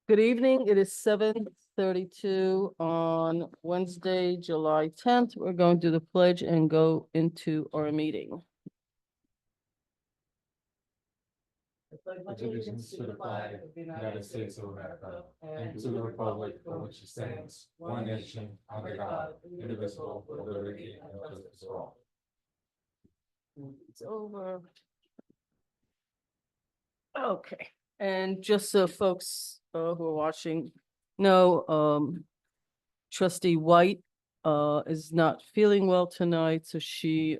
Good evening. It is 7:32 on Wednesday, July 10th. We're going to do the pledge and go into our meeting. Allegiance to the flag of the United States of America and to the republic for which it stands, one nation, under God, indivisible, with liberty and justice for all. It's over. Okay, and just so folks who are watching know, Trustee White is not feeling well tonight, so she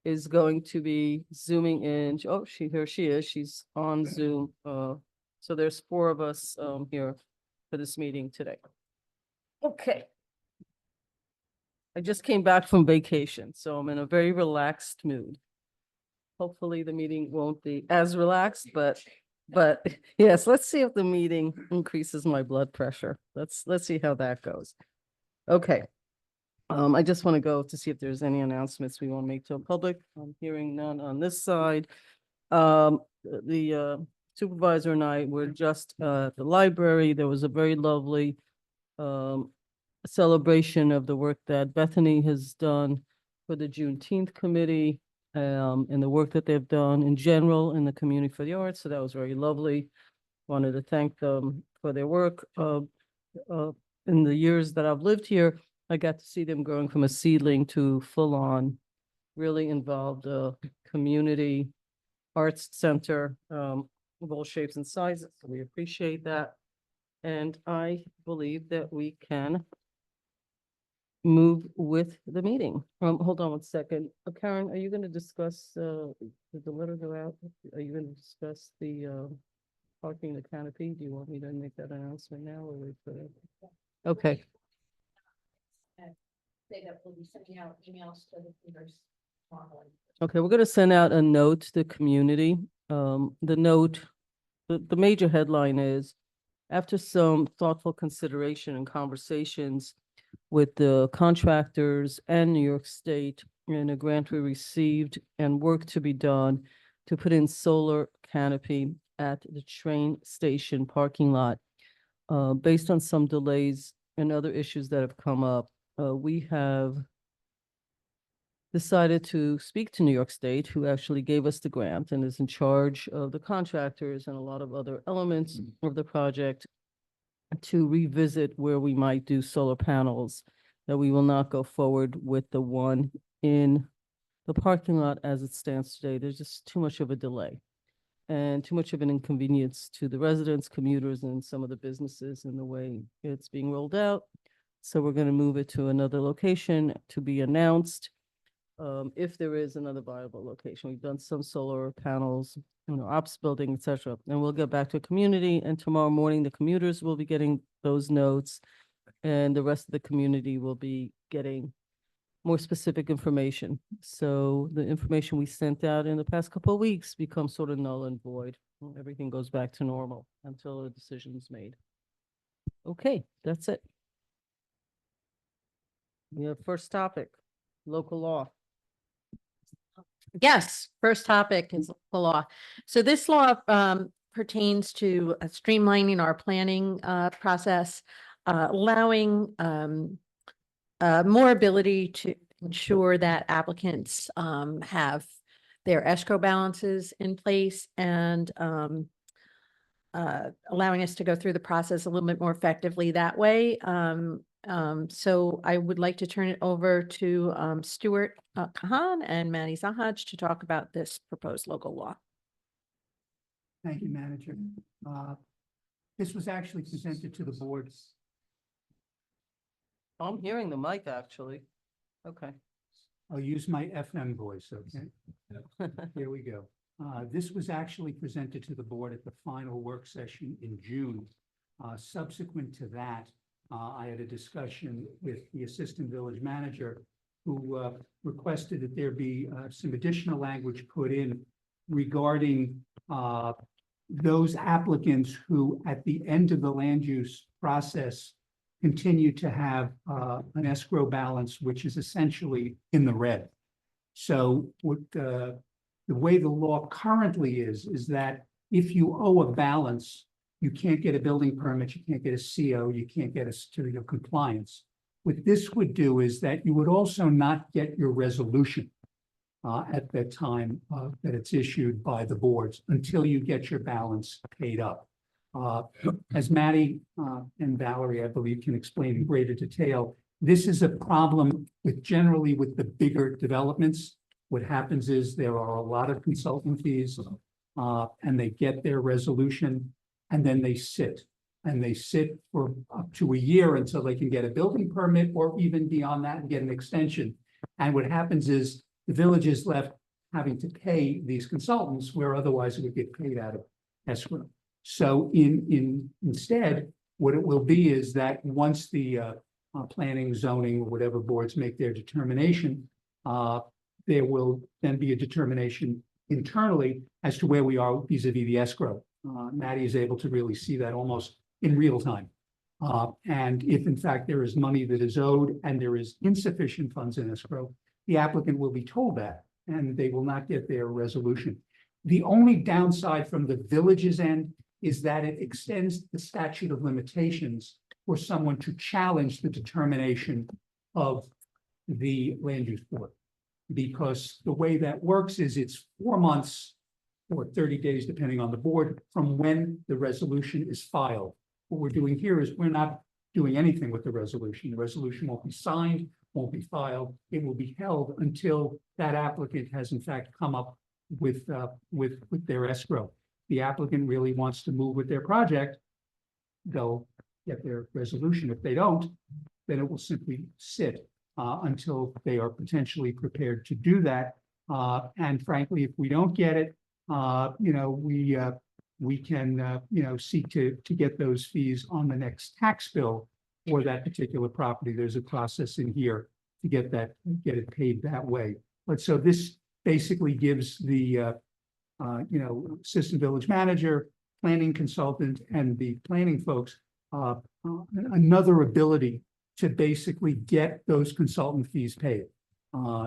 is going to be zooming in. Oh, here she is. She's on Zoom. So there's 4 of us here for this meeting today. Okay. I just came back from vacation, so I'm in a very relaxed mood. Hopefully the meeting won't be as relaxed, but yes, let's see if the meeting increases my blood pressure. Let's see how that goes. Okay. I just want to go to see if there's any announcements we want to make to the public. I'm hearing none on this side. The supervisor and I were just at the library. There was a very lovely celebration of the work that Bethany has done for the Juneteenth committee, and the work that they've done in general in the community for the arts. So that was very lovely. Wanted to thank them for their work. In the years that I've lived here, I got to see them growing from a seedling to full on, really involved community arts center of all shapes and sizes. So we appreciate that. And I believe that we can move with the meeting. Hold on one second. Karen, are you going to discuss, did the letter go out? Are you going to discuss the parking the canopy? Do you want me to make that announcement now or wait for it? Okay. Say that we'll be sending out emails to the members tomorrow. Okay, we're going to send out a note to the community. The note, the major headline is, after some thoughtful consideration and conversations with the contractors and New York State and a grant we received and work to be done to put in solar canopy at the train station parking lot. Based on some delays and other issues that have come up, we have decided to speak to New York State, who actually gave us the grant and is in charge of the contractors and a lot of other elements of the project, to revisit where we might do solar panels, that we will not go forward with the one in the parking lot as it stands today. There's just too much of a delay and too much of an inconvenience to the residents, commuters, and some of the businesses in the way it's being rolled out. So we're going to move it to another location to be announced. If there is another viable location. We've done some solar panels, ops building, etc. And we'll get back to community, and tomorrow morning the commuters will be getting those notes and the rest of the community will be getting more specific information. So the information we sent out in the past couple of weeks becomes sort of null and void. Everything goes back to normal until a decision is made. Okay, that's it. We have first topic, local law. Yes, first topic is the law. So this law pertains to streamlining our planning process, allowing more ability to ensure that applicants have their escrow balances in place, and allowing us to go through the process a little bit more effectively that way. So I would like to turn it over to Stuart Kahan and Manny Zahaj to talk about this proposed local law. Thank you, Manager. This was actually presented to the board. I'm hearing the mic, actually. Okay. I'll use my FM voice, okay? Here we go. This was actually presented to the board at the final work session in June. Subsequent to that, I had a discussion with the assistant village manager, who requested that there be some additional language put in regarding those applicants who, at the end of the land use process, continue to have an escrow balance, which is essentially in the red. So what The way the law currently is that if you owe a balance, you can't get a building permit, you can't get a CO, you can't get a certificate of compliance. What this would do is that you would also not get your resolution at the time that it's issued by the boards until you get your balance paid up. As Maddie and Valerie, I believe, can explain in greater detail, this is a problem generally with the bigger developments. What happens is there are a lot of consultant fees and they get their resolution and then they sit. And they sit for up to a year until they can get a building permit or even beyond that and get an extension. And what happens is the village is left having to pay these consultants where otherwise it would get paid out of escrow. So instead, what it will be is that once the planning, zoning, or whatever boards make their determination, there will then be a determination internally as to where we are vis-a-vis the escrow. Maddie is able to really see that almost in real time. And if in fact there is money that is owed and there is insufficient funds in escrow, the applicant will be told that and they will not get their resolution. The only downside from the village's end is that it extends the statute of limitations for someone to challenge the determination of the land use board. Because the way that works is it's 4 months or 30 days, depending on the board, from when the resolution is filed. What we're doing here is we're not doing anything with the resolution. The resolution won't be signed, won't be filed. It will be held until that applicant has in fact come up with their escrow. The applicant really wants to move with their project, they'll get their resolution. If they don't, then it will simply sit until they are potentially prepared to do that. And frankly, if we don't get it, we can seek to get those fees on the next tax bill for that particular property. There's a process in here to get it paid that way. But so this basically gives the assistant village manager, planning consultant, and the planning folks another ability to basically get those consultant fees paid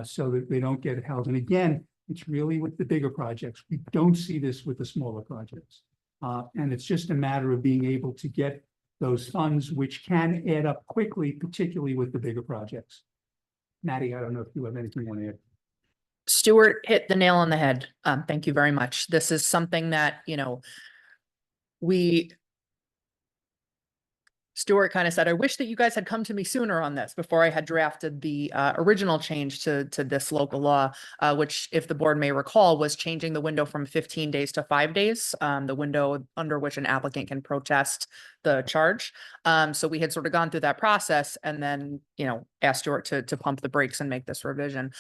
so that they don't get held. And again, it's really with the bigger projects. We don't see this with the smaller projects. And it's just a matter of being able to get those funds, which can add up quickly, particularly with the bigger projects. Maddie, I don't know if you have anything you want to add. Stuart hit the nail on the head. Thank you very much. This is something that, Stuart kind of said, I wish that you guys had come to me sooner on this before I had drafted the original change to this local law, which, if the board may recall, was changing the window from 15 days to 5 days, the window under which an applicant can protest the charge. So we had sort of gone through that process and then, asked Stuart to pump the brakes and make this revision.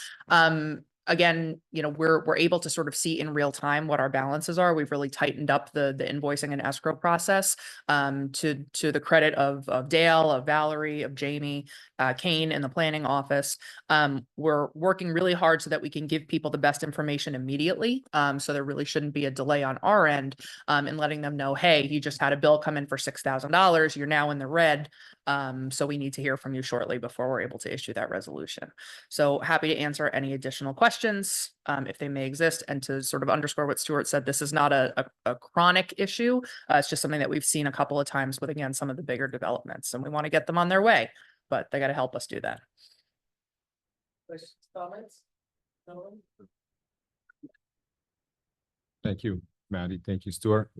Again, we're able to sort of see in real time what our balances are. We've really tightened up the invoicing and escrow process to the credit of Dale, of Valerie, of Jamie, Kane in the planning office. We're working really hard so that we can give people the best information immediately. So there really shouldn't be a delay on our end in letting them know, hey, you just had a bill come in for $6,000. You're now in the red. So we need to hear from you shortly before we're able to issue that resolution. So happy to answer any additional questions if they may exist. And to sort of underscore what Stuart said, this is not a chronic issue. It's just something that we've seen a couple of times with, again, some of the bigger developments, and we want to get them on their way, but they got to help us do that. Questions, comments? No? Thank you, Maddie. Thank you, Stuart.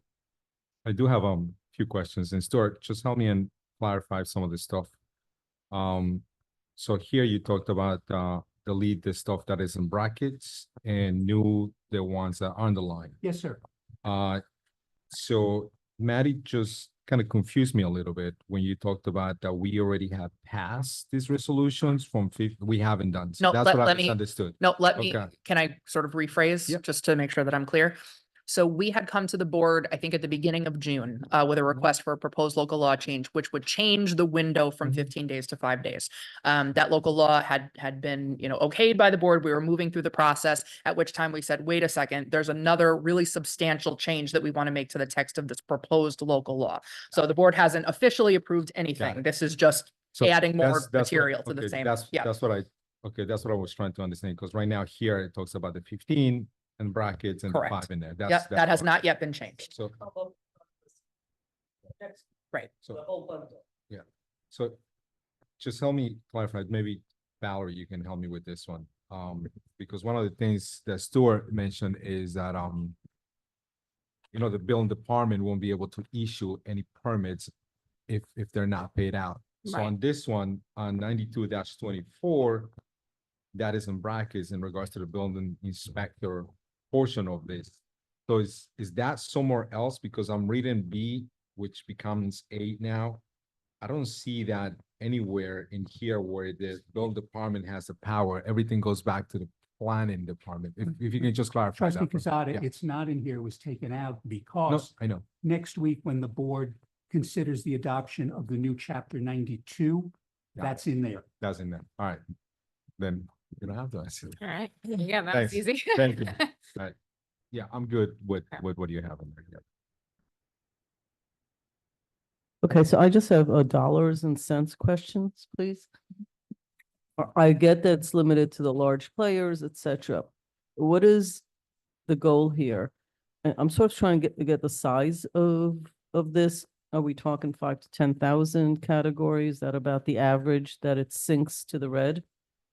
I do have a few questions, and Stuart, just help me and clarify some of this stuff. So here you talked about delete the stuff that is in brackets and new the ones that are underlined. Yes, sir. So Maddie just kind of confused me a little bit when you talked about that we already have passed these resolutions from 50. We haven't done. So No, that's what I misunderstood. Okay. Can I sort of rephrase Yep. just to make sure that I'm clear? So we had come to the board, I think at the beginning of June, with a request for a proposed local law change, which would change the window from 15 days to 5 days. That local law had been, okayed by the board. We were moving through the process, at which time we said, wait a second, there's another really substantial change that we want to make to the text of this proposed local law. So the board hasn't officially approved anything. This is just So adding more that's material what, to the okay, same. That's what I was trying to understand, because right now here it talks about the 15, and brackets and the Correct. 5 in there. That's, Yep, that has not yet been changed. So, Right. so, yeah, so just help me clarify, maybe Valerie, you can help me with this one. Because one of the things that Stuart mentioned is that, the building department won't be able to issue any permits if they're not paid out. So Right. on this one, on 92-24, that is in brackets in regards to the building inspector portion of this. So is that somewhere else? Because I'm reading B, which becomes 8 now. I don't see that anywhere in here where the building department has the power. Everything goes back to the planning department. If you can just clarify Trustee that. for me. Quezada, Yeah. it's not in here, it was taken out No, because I know. next week, when the board considers the adoption of the new chapter 92, Yeah. that's in there. That's in there. All right. Then you don't have to answer. All right. Yeah, that Thanks. was easy. Thank you. All right. Yeah, I'm good with what you have in there. Yeah. Okay, so I just have dollars and cents questions, please. I get that it's limited to the large players, et cetera. What is the goal here? I'm sort of trying to get the size of this. Are we talking 5 to 10,000 categories? That about the average that it sinks to the red?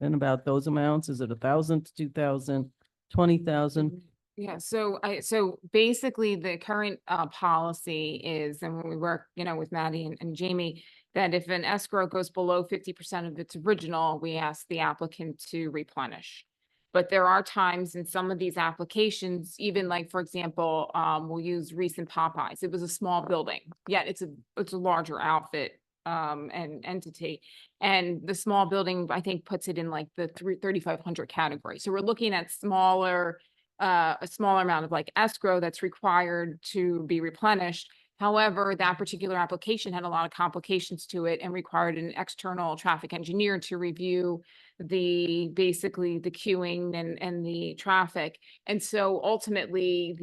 And about those amounts, is it 1,000 to 2,000, 20,000? Yeah, so basically the current policy is, and when we work, with Maddie and Jamie, that if an escrow goes below 50% of its original, we ask the applicant to replenish. But there are times in some of these applications, even like, for example, we'll use recent Popeyes. It was a small building, yet it's a larger outfit and entity. And the small building, I think, puts it in like the 3,500 category. So we're looking at a smaller amount of like escrow that's required to be replenished. However, that particular application had a lot of complications to it and required an external traffic engineer to review basically the queuing and the traffic. And so ultimately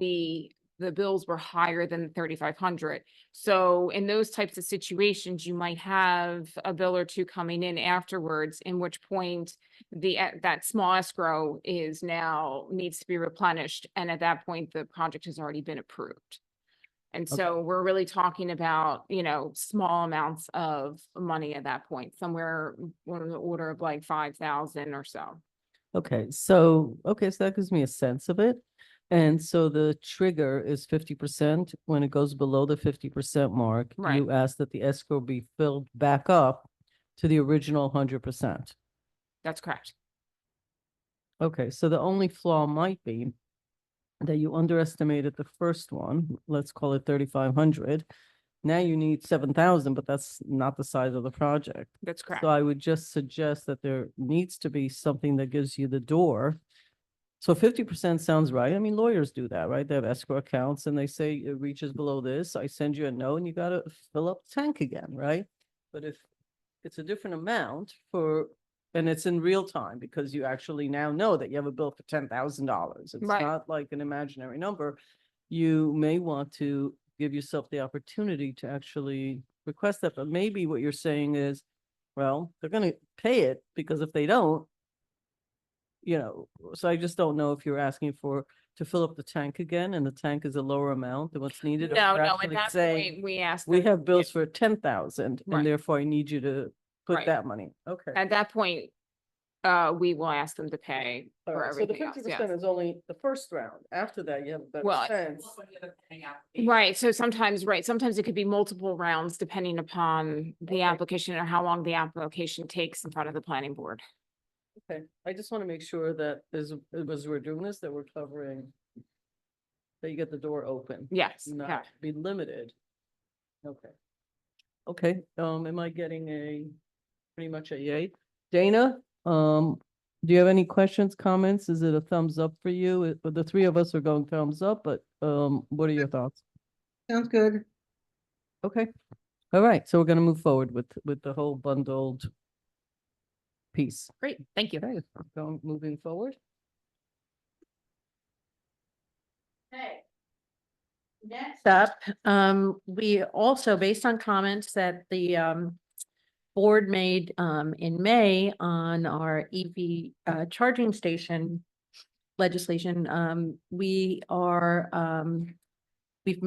the bills were higher than 3,500. So in those types of situations, you might have a bill or two coming in afterwards, in which point that small escrow needs to be replenished. And at that point, the project has already been approved. And so we're really talking about, small amounts of money at that point, somewhere on the order of like 5,000 or so. Okay, so that gives me a sense of it. And so the trigger is 50%. When it goes below the 50% mark, Right. you ask that the escrow be filled back up to the original 100%. That's correct. Okay, so the only flaw might be that you underestimated the first one, let's call it 3,500. Now you need 7,000, but that's not the size of the project. That's correct. So I would just suggest that there needs to be something that gives you the door. So 50% sounds right. I mean, lawyers do that, right? They have escrow accounts and they say it reaches below this. I send you a note and you got to fill up the tank again, right? But if it's a different amount and it's in real time, because you actually now know that you have a bill for $10,000. It's Right. not like an imaginary number. You may want to give yourself the opportunity to actually request that. But maybe what you're saying is, well, they're going to pay it, because if they don't, so I just don't know if you're asking to fill up the tank again, and the tank is a lower amount than what's needed. or No, you're at actually that saying, point, we asked. we them- have bills for 10,000 Right. and therefore I need you to put Right. that money. Okay. At that point, we will ask them to pay All for right, so the everything else, 50% yes. is only the first round. After that, you have a better Well, sense. Right, so sometimes it could be multiple rounds depending upon the Okay. application or how long the application takes in front of the planning board. Okay, I just want to make sure that as we're doing this, that we're covering, that you get the door open. Yes, yeah. Not be limited. Okay. Okay, am I getting pretty much a yay? Dana, do you have any questions, comments? Is it a thumbs up for you? The three of us are going thumbs up, but, what are your thoughts? Sounds good. Okay, all right, so we're gonna move forward with the whole bundled piece. Great, thank you. Okay, moving forward. Next up, we also, based on comments that the board made in May on our EV charging station legislation. We are, we've,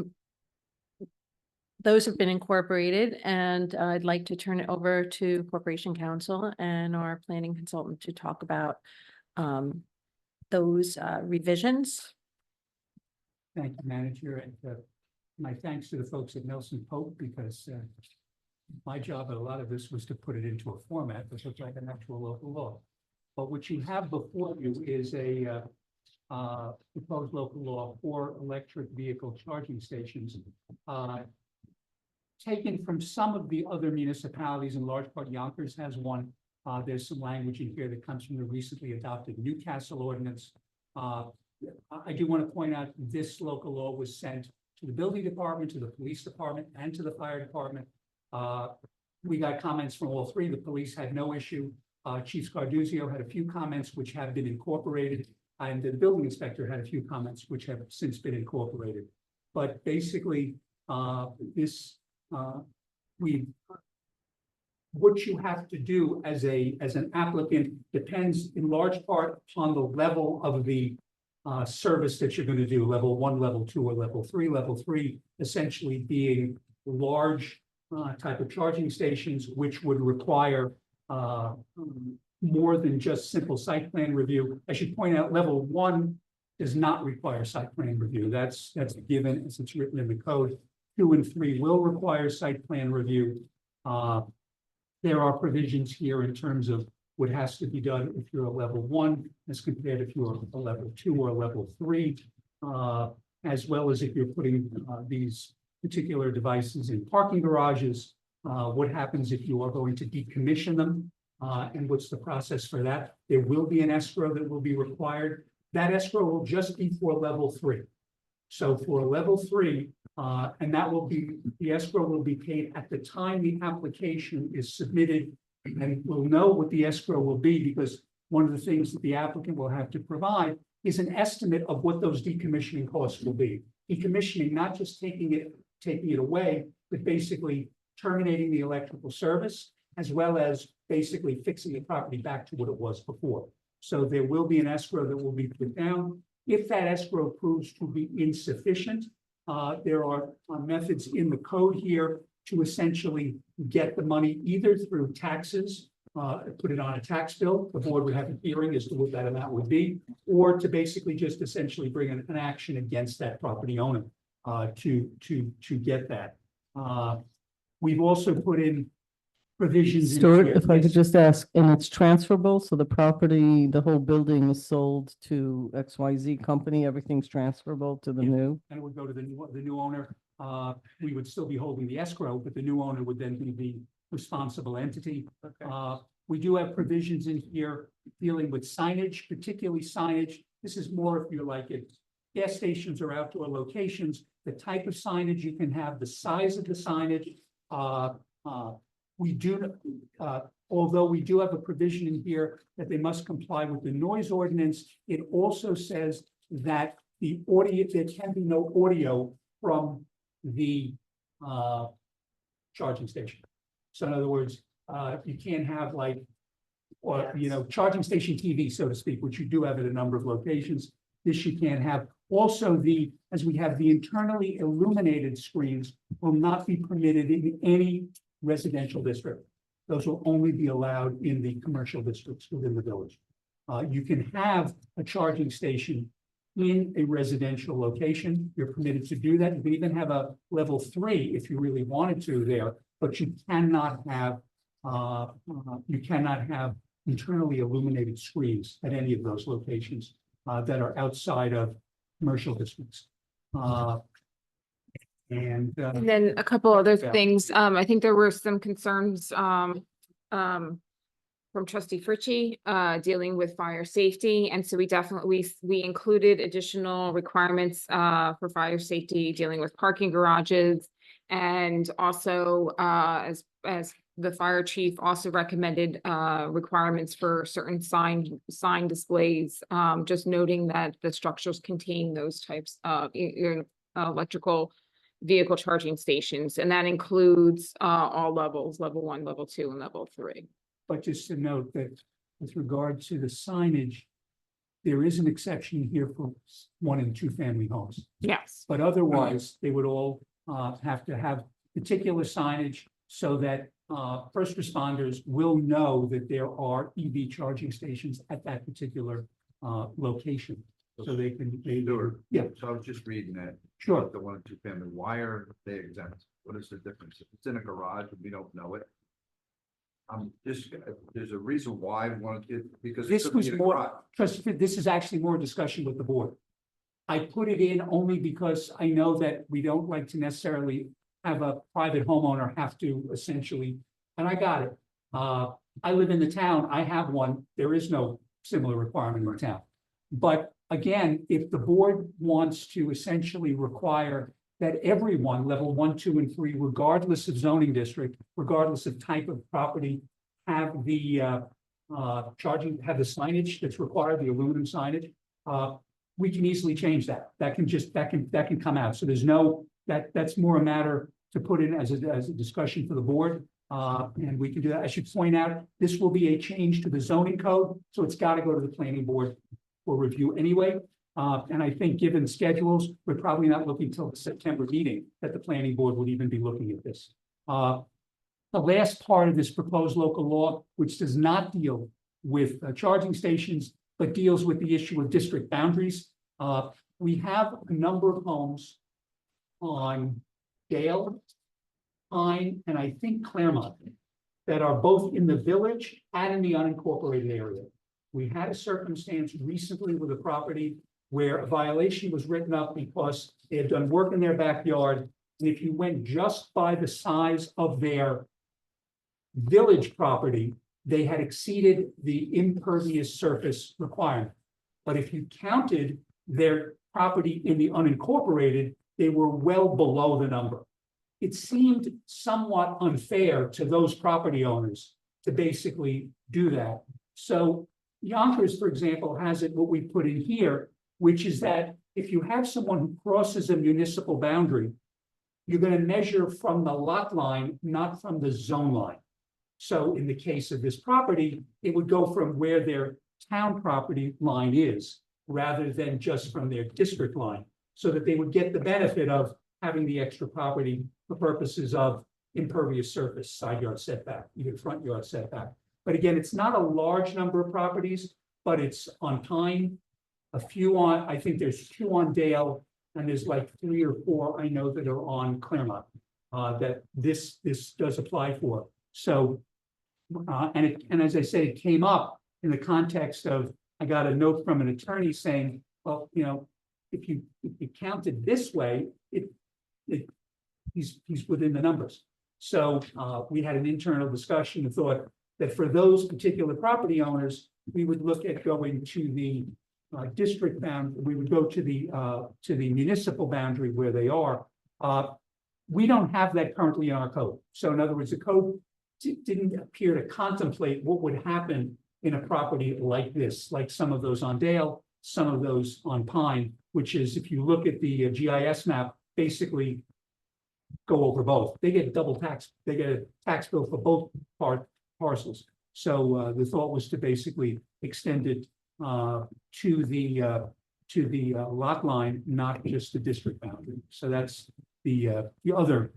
those have been incorporated, and I'd like to turn it over to Corporation Counsel and our planning consultant to talk about those revisions. Thank you, Manager, and my thanks to the folks at Nelson Pope, because my job at a lot of this was to put it into a format that looks like an actual local law. But what you have before you is a proposed local law for electric vehicle charging stations. Taken from some of the other municipalities, in large part Yonkers has one. There's some language in here that comes from the recently adopted Newcastle ordinance. I do want to point out this local law was sent to the building department, to the police department, and to the fire department. We got comments from all three. The police had no issue. Chief Scarduzio had a few comments which have been incorporated, and the building inspector had a few comments which have since been incorporated. But basically, what you have to do as an applicant depends in large part on the level of the service that you're going to do, level 1, level 2, or level 3. Level 3 essentially being large type of charging stations, which would require more than just simple site plan review. I should point out, level 1 does not require site plan review. That's a given as it's written in the code. 2 and 3 will require site plan review. There are provisions here in terms of what has to be done if you're a level 1 as compared if you're a level 2 or a level 3, as well as if you're putting these particular devices in parking garages, what happens if you are going to decommission them, and what's the process for that. There will be an escrow that will be required. That escrow will just be for level 3. So for level 3, and that will be, the escrow will be paid at the time the application is submitted, and we'll know what the escrow will be because one of the things that the applicant will have to provide is an estimate of what those decommissioning costs will be. Decommissioning, not just taking it away, but basically terminating the electrical service, as well as basically fixing the property back to what it was before. So there will be an escrow that will be put down. If that escrow proves to be insufficient, there are methods in the code here to essentially get the money either through taxes, put it on a tax bill, the board would have a hearing as to what that amount would be, or to basically just essentially bring an action against that property owner to get that. We've also put in provisions. Stuart, here. if I could Yes. just ask, and it's transferable, so the property, the whole building is sold to XYZ company, everything's transferable to the Yeah. new? And it would go to the new owner. We would still be holding the escrow, but the new owner would then be the responsible entity. We do have provisions in here dealing with signage, particularly signage. This is more if you're like at gas stations or outdoor locations, the type of signage you can have, the size of the signage. We do, although we do have a provision in here that they must comply with the noise ordinance, it also says that the audio, there can be no audio from the charging station. So in other words, you can't have like, or, you know, charging station TV, so to speak, which you do have at a number of locations. This you can't have. Also, as we have the internally illuminated screens will not be permitted in any residential district. Those will only be allowed in the commercial districts within the village. You can have a charging station in a residential location. You're permitted to do that. You can even have a level 3 if you really wanted to there, but you cannot have internally illuminated screens at any of those locations that are outside of commercial districts. And then a couple other Yeah. things. I think there were some concerns from trustee Fritchie dealing with fire safety. And so we definitely, we included additional requirements for fire safety, dealing with parking garages. And also, as the fire chief also recommended requirements for certain sign displays, just noting that the structures contain those types of electrical vehicle charging stations, and that includes all levels, level 1, level 2, and level 3. but just to note that with regard to the signage, there is an exception here for 1 and 2 family homes. Yes. But otherwise, they would all have to have particular signage so that first responders will know that there are EV charging stations at that particular location. So they can, Sure. yeah, So I was just reading that, sure. the 1 and 2 family, why are they exempt? What is the difference? If it's in a garage, we don't know it. There's a reason why because. it This could be was in a more, garage. Trustee, this is actually more discussion with the board. I put it in only because I know that we don't like to necessarily have a private homeowner have to essentially, and I got it. I live in the town, I have one, there is no similar requirement in the town. But again, if the board wants to essentially require that everyone, level 1, 2, and 3, regardless of zoning district, regardless of type of property, have the charging, have the signage that's required, the aluminum signage, we can easily change that. That can come out. So there's no, that's more a matter to put in as a discussion for the board. And we can do that. I should point out, this will be a change to the zoning code, so it's got to go to the planning board for review anyway. And I think given schedules, we're probably not looking till the September meeting that the planning board would even be looking at this. The last part of this proposed local law, which does not deal with charging stations, but deals with the issue of district boundaries. We have a number of homes on Dale, Pine, and I think Claremont that are both in the village and in the unincorporated area. We had a circumstance recently with a property where a violation was written up because they had done work in their backyard. And if you went just by the size of their village property, they had exceeded the impervious surface requirement. But if you counted their property in the unincorporated, they were well below the number. It seemed somewhat unfair to those property owners to basically do that. So Yonkers, for example, has it what we put in here, which is that if you have someone who crosses a municipal boundary, you're going to measure from the lot line, not from the zone line. So in the case of this property, it would go from where their town property line is, rather than just from their district line, so that they would get the benefit of having the extra property for purposes of impervious surface, side yard setback, even front yard setback. But again, it's not a large number of properties, but it's on Pine, a few on, I think there's 2 on Dale, and there's like 3 or 4 I know that are on Claremont, that this does apply for. So, and as I said, it came up in the context of, I got a note from an attorney saying, well, you know, if you count it this way, he's within the numbers. So we had an internal discussion and thought that for those particular property owners, we would look at going to the district boundary. We would go to the municipal boundary where they are. We don't have that currently in our code. So in other words, the code didn't appear to contemplate what would happen in a property like this, like some of those on Dale, some of those on Pine, which is, if you look at the GIS map, basically go over both. They get double tax. They get a tax bill for both parcels. So the thought was to basically extend it to the lot line, not just the district boundary. So that's the other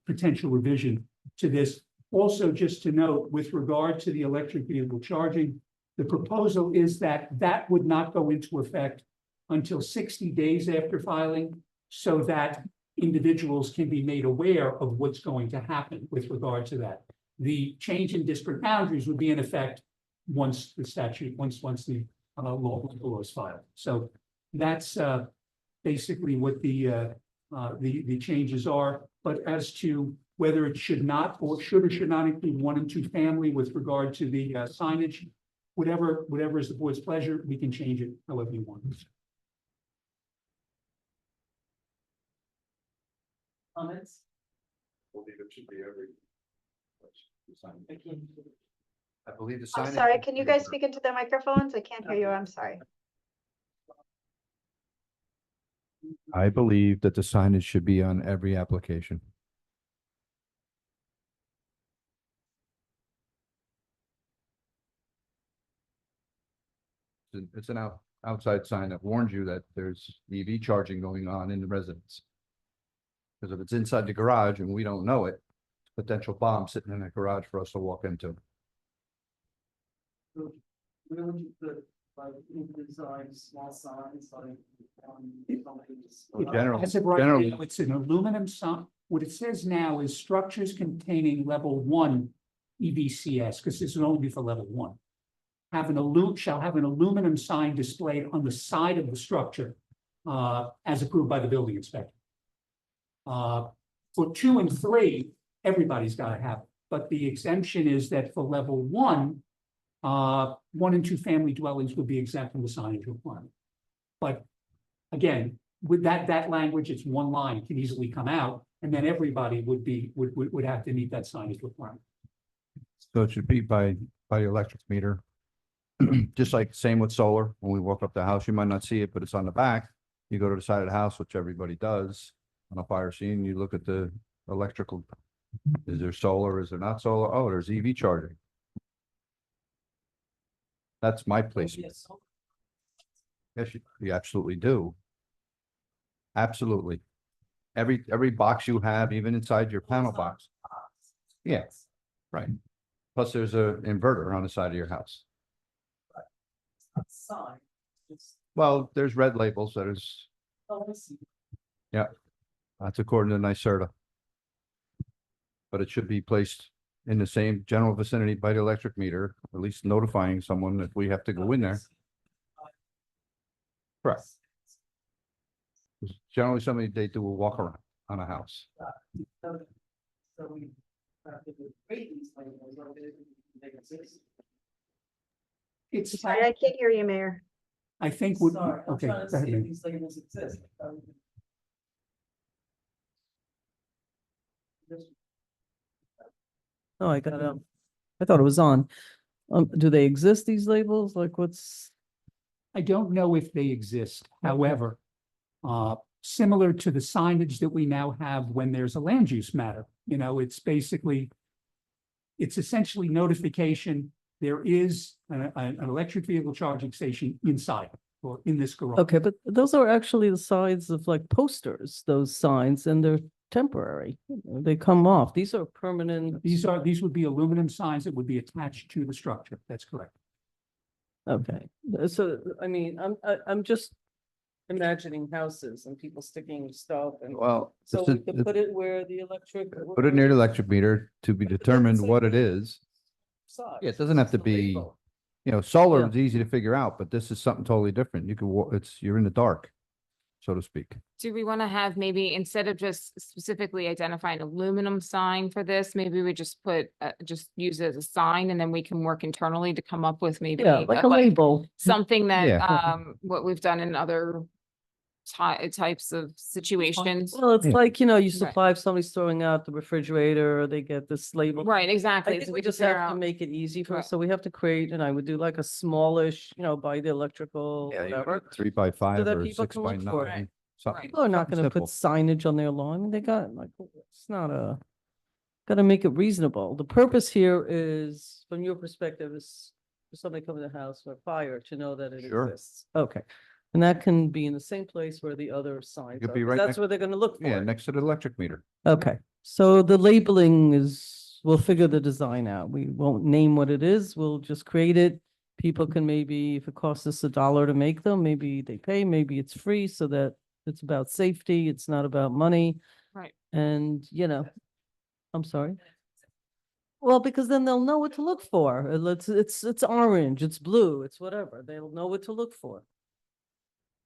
potential revision to this. Also, just to note, with regard to the electric vehicle charging, the proposal is that that would not go into effect until 60 days after filing, so that individuals can be made aware of what's going to happen with regard to that. The change in district boundaries would be in effect once the statute, once the law is filed. So that's basically what the changes are. But as to whether it should not or should not include 1 and 2 family with regard to the signage, whatever is the board's pleasure, we can change it however you want. Comments? I believe it should be every. I believe the sign. I'm sorry, can you guys speak into the microphones? I can't hear you, I'm sorry. I believe that the signage should be on every application. It's an out, outside sign that warns you that there's EV charging going on in the residence. Because if it's inside the garage and we don't know it, potential bomb sitting in the garage for us to walk into. Where would you put, like, in design, small signs, like, Generally- As of right generally- now, it's an aluminum sign. What it says now is structures containing level 1 EVCS, because this will only be for level 1. Shall have an aluminum sign displayed on the side of the structure, as approved by the building inspector. For 2 and 3, everybody's gotta have, it. But the exemption is that for level 1, 1 and 2 family dwellings would be exempt from the signage requirement. But again, with that language, it's one line, it can easily come out, and then everybody would have to meet that signage requirement. So it should be by the electric meter. Just like same with solar, when we walk up the house, you might not see it, but it's on the back. You go to the side of the house, which everybody does on a fire scene, you look at the electrical. Is there solar, is there not solar? Oh, there's EV charging. That's my placement. Yes, you absolutely do. Absolutely. Every box you have, even inside your panel box. Yeah, right. Plus there's a inverter on the side of your house. Sign. Well, there's red labels that is, that's according to NYSERDA. But it should be placed in the same general vicinity by the electric meter, at least notifying someone if we have to go in there. Correct. Generally, somebody, they do a walk around on a house. It's, Sorry, I can't hear you, Mayor. I think, would Sorry, I'm okay, trying to go ahead, see if Mayor. these labels exist. Oh, I got I thought it was on. Do they exist, these labels? Like what's? I don't know if they exist, however, similar to the signage that we now have when there's a land use matter, it's basically, it's essentially notification, there is an electric vehicle charging station inside or in this garage. Okay, but those are actually the sides of like posters, those signs, and they're temporary. They come off. These are permanent. These would be aluminum signs that would be attached to the structure. That's correct. Okay, so I mean, I'm just imagining houses and people sticking stuff and. Well, So it's we a- could put it where the electric. put it near the electric meter to be But it doesn't determined say what it the is. size, Yeah, it doesn't have it's to the be, label. solar Yeah. is easy to figure out, but this is something totally different. You could, you're in the dark, so to speak. Do we want to have maybe instead of just specifically identifying aluminum sign for this, maybe we just put, just use it as a sign and then we can work internally to come up with maybe. Yeah, like a label. Something that, Yeah. what we've done in other types of situations. Well, it's Yeah. like, you Right. supply if somebody's throwing out the refrigerator, they get this label. Right, I exactly. think So we just figure have to out- make it easy for Right. us. So we have to create, and I would do like a smallish, by the electrical, Yeah, you whatever. could 3x5 that or people 6x9. can look for it. Right. something- People are not something gonna put simple. signage on their lawn. I mean, they got like, it's not gotta make it reasonable. The purpose here is, from your perspective, is for somebody coming to the house for fire to know that it Sure. exists. Okay. And that can be in the same place where the other signs could are, be 'cause right that's next- where they're gonna look for Yeah, it. next to the electric meter. Okay, so the labeling is, we'll figure the design out. We won't name what it is. We'll just create it. People can maybe, if it costs us $1 to make them, maybe they pay, maybe it's free, so that it's about safety, it's not about money. Right. And, I'm sorry. Well, because then they'll know what to look for. It's orange, it's blue, it's whatever. They'll know what to look for.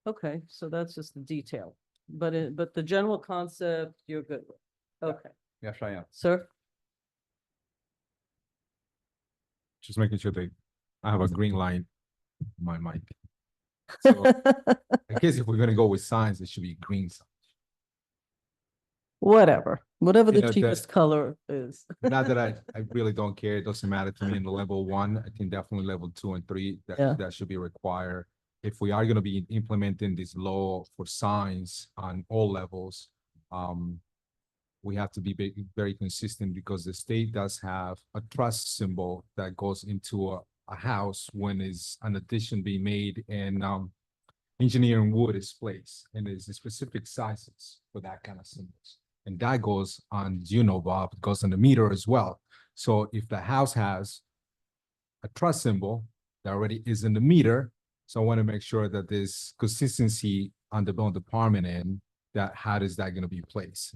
Okay, so that's just the detail. But the general concept, you're good with. Okay, Yes, I am. sir? Just making sure I have a green line on my mic. So I guess if we're gonna go with signs, it should be green signs. Whatever You the know, cheapest color is. Not that I really don't care. It doesn't matter to me in the level 1. I think definitely level 2 and 3, Yeah. that should be required. If we are gonna be implementing this law for signs on all levels, we have to be very consistent because the state does have a trust symbol that goes into a house when is an addition being made, and engineering wood is placed, and there's a specific sizes for that kind of symbols. And that goes on, you know, Bob, it goes on the meter as well. So if the house has a truss symbol that already is in the meter, so I want to make sure that there's consistency on the building department end, that how is that going to be placed?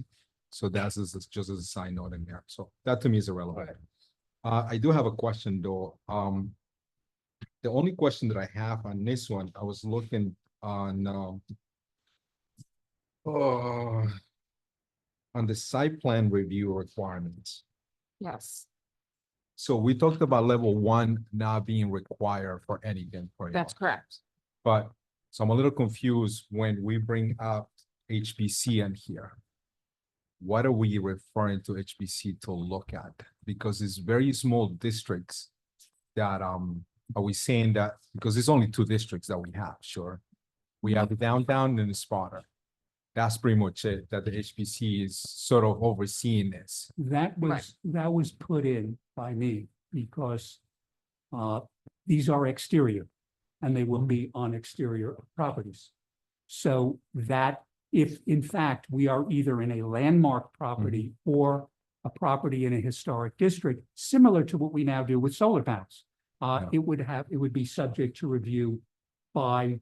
So that's just as a side note in there. So that to me is irrelevant. I do have a question though. The only question that I have on this one, I was looking on the site plan review requirements. Yes, So we talked about level 1 not being required for anything. that's correct. But, so I'm a little confused when we bring up HPC in here. What are we referring to HPC to look at? Because it's very small districts that, are we saying that, because there's only 2 districts that we have, sure. We have the downtown and the spotter. That's pretty much it, that the HPC is sort of overseeing this. That was put in by me because these are exterior and they will be on exterior properties. So that if in fact we are either in a landmark property or a property in a historic district, similar to what we now do with solar panels, it would be subject to review by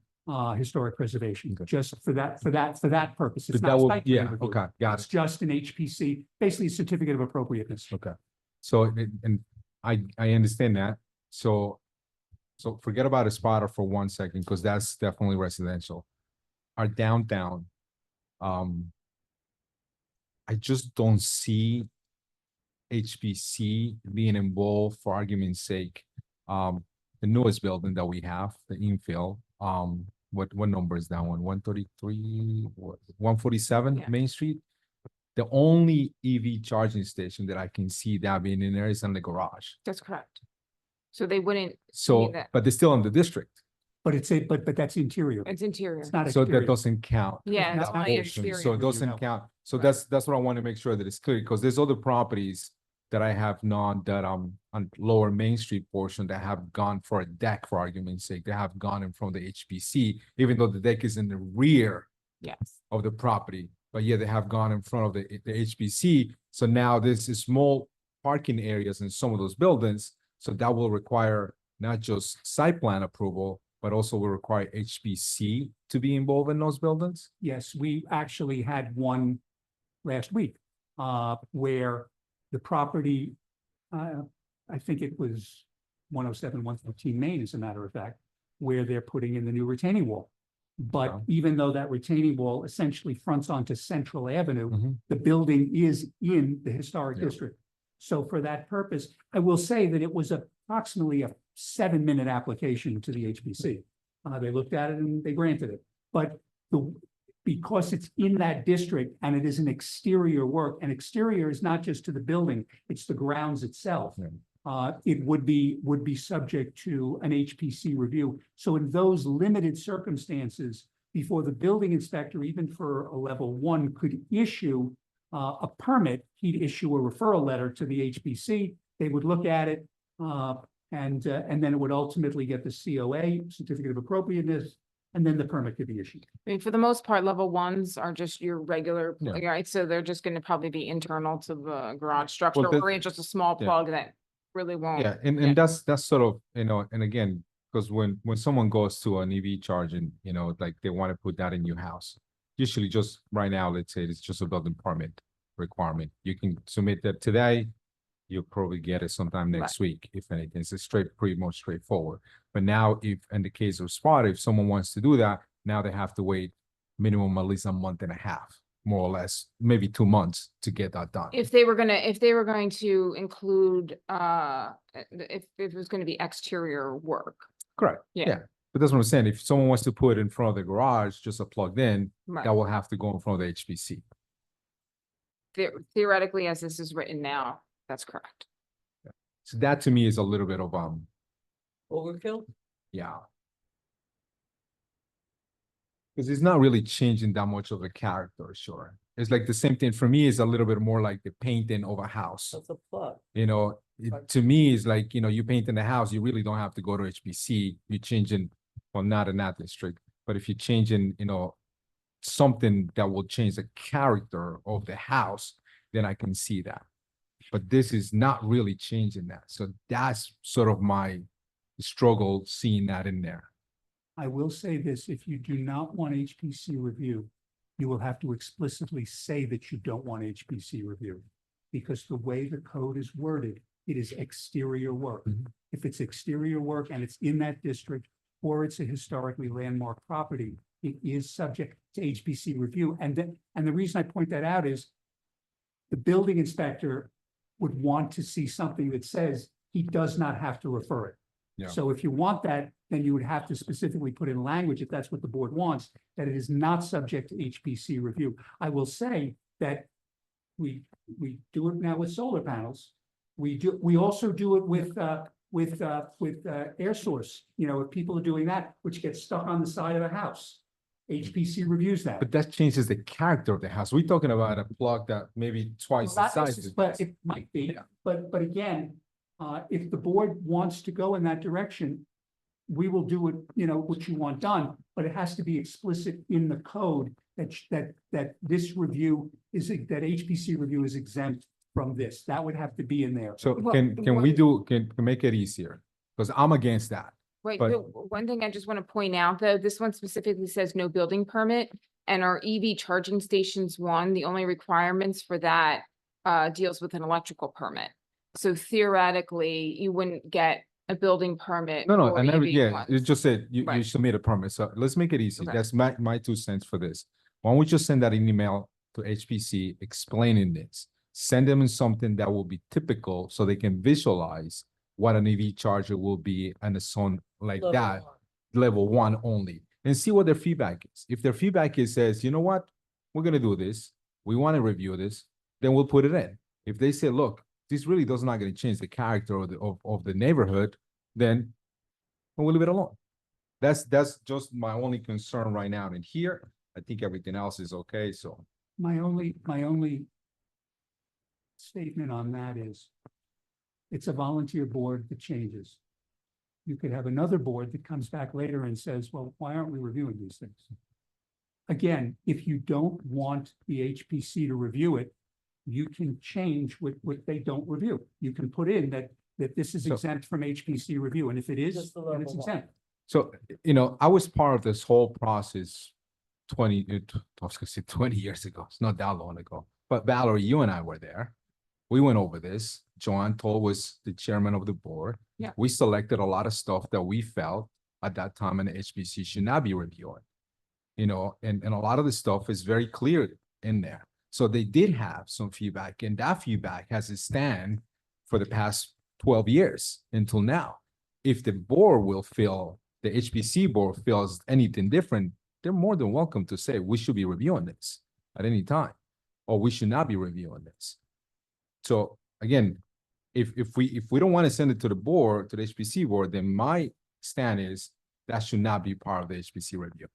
historic preservation, Okay. just for that purpose. It's But that not will, site plan yeah, review. okay, got It's it. just an HPC, basically a certificate of appropriateness. Okay. So, and I understand that. So forget about a spotter for 1 second, because that's definitely residential. Our downtown, I just don't see HPC being involved, for argument's sake. The newest building that we have, the infill, what number is that one? 133, 147 Yeah. Main Street? The only EV charging station that I can see that being in there is in the garage. That's correct. So they wouldn't, So, that. but they're still in the district, But but that's interior. it's interior. It's not so that exterior. doesn't count. Yeah, it's That's only not portion. exterior. So it You doesn't know. count. So Right. that's what I want to make sure that it's clear, because there's other properties that I have known that on lower Main Street portion that have gone for a deck, for argument's sake. They have gone in from the HPC, even though the deck is in the rear Yes. of the property. But yeah, they have gone in front of the HPC. So now there's small parking areas in some of those buildings. So that will require not just site plan approval, but also will require HPC to be involved in those buildings. Yes, we actually had one last week, where the property, I think it was 107, 114 Main, as a matter of fact, where they're putting in the new retaining wall. But Okay. even though that retaining wall essentially fronts onto Central Avenue, Mhm. the building is in the historic Yeah. district. So for that purpose, I will say that it was approximately a 7-minute application to the HPC. They looked at it and they granted it. But because it's in that district and it is an exterior work, and exterior is not just to the building, it's the grounds itself. Yeah. It would be subject to an HPC review. So in those limited circumstances, before the building inspector, even for a level 1, could issue a permit, he'd issue a referral letter to the HPC. They would look at it, and then it would ultimately get the COA, certificate of appropriateness, and then the permit could be issued. I mean, for the most part, level 1s are just your regular, Yeah. right? So they're just gonna probably be internal to the garage structure, Well, or just a small yeah. plug that really won't. Yeah, Yeah. and that's sort of, and again, because when someone goes to an EV charging, like they want to put that in your house. Usually just right now, let's say it's just a building permit requirement. You can submit that today. You'll probably get it sometime next week, if anything. It's pretty much straightforward. But now, if in the case of Spot, if someone wants to do that, now they have to wait minimum at least a month and a half, more or less, maybe 2 months to get that done. If they were going to include, if it was gonna be exterior work, Correct. Yeah. Yeah. But that's what I'm saying. If someone wants to put it in front of the garage, just a plugged in, right? that will have to go in front of the HPC. Theoretically, as this is written now, that's correct. So that to me is a little bit of, Overkill? yeah. Because it's not really changing that much of the character, sure. It's like the same thing for me is a little bit more like the painting of a house. That's a plug. To me, it's like, you painting the house, you really don't have to go to HPC. You're changing, well, not in that district, But if you're changing, something that will change the character of the house, then I can see that. But this is not really changing that. So that's sort of my struggle seeing that in there. I will say this, if you do not want HPC review, you will have to explicitly say that you don't want HPC review. Because the way the code is worded, it is exterior work. Mhm. If it's exterior work and it's in that district, or it's a historically landmark property, it is subject to HPC review. And the reason I point that out is the building inspector would want to see something that says he does not have to refer it. Yeah. So if you want that, then you would have to specifically put in language, if that's what the board wants, that it is not subject to HPC review. I will say that we do it now with solar panels. We also do it with air source, if people are doing that, which gets stuck on the side of a house. HPC reviews that. But that changes the character of the house. We're talking about a plug that maybe twice the Not size. necess- But it might be, Yeah. but again, if the board wants to go in that direction, we will do it, what you want done, but it has to be explicit in the code that this review is, that HPC review is exempt from this. That would have to be in there. So Well, can we can make it easier? Because I'm against that. Right, But- so one thing I just want to point out, though, this one specifically says no building permit. And our EV charging stations one, the only requirements for that deals with an electrical permit. So theoretically, you wouldn't get a building permit. No, for I never, EV yeah, ones. you just said you Right. submit a permit. So let's make it easy. Okay. That's my 2 cents for this. Why don't we just send that an email to HPC explaining this? Send them in something that will be typical so they can visualize what an EV charger will be and a zone like Level that, one. level 1 only, and see what their feedback is. If their feedback says, you know what, we're gonna do this, we want to review this, then we'll put it in. If they say, look, this really does not gonna change the character of the neighborhood, then we'll leave it alone. That's just my only concern right now in here. I think everything else is okay, so. My only statement on that is it's a volunteer board that changes. You could have another board that comes back later and says, well, why aren't we reviewing these things? Again, if you don't want the HPC to review it, you can change what they don't review. You can put in that this is So- exempt from HPC review, and if it is, Just the then it's level one. exempt. So, I was part of this whole process 20 years ago. It's not that long ago. But Valerie, you and I were there. We went over this. Joanne Toll was the chairman of the board. Yeah. We selected a lot of stuff that we felt at that time in the HBC should not be reviewing. And a lot of the stuff is very clear in there. So they did have some feedback, and that feedback has a stand for the past 12 years until now. If the board will feel, the HPC board feels anything different, they're more than welcome to say, we should be reviewing this at any time, or we should not be reviewing this. So again, if we don't want to send it to the board, to the HPC board, then my stand is that should not be part of the HPC review.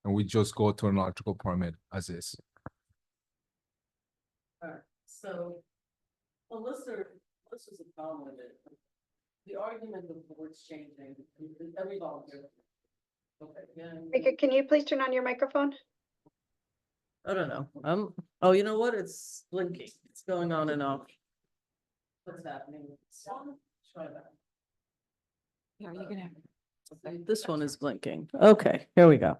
And we just go to an electrical permit as is. Alright, so unless this is a problem with it, the argument of the board's changing, every volunteer. Okay, again. Rika, can you please turn on your microphone? I don't know, oh, you know what, it's blinking, it's going on and off. What's happening? Try that. Yeah, you can have. This one is blinking. Okay, here we go.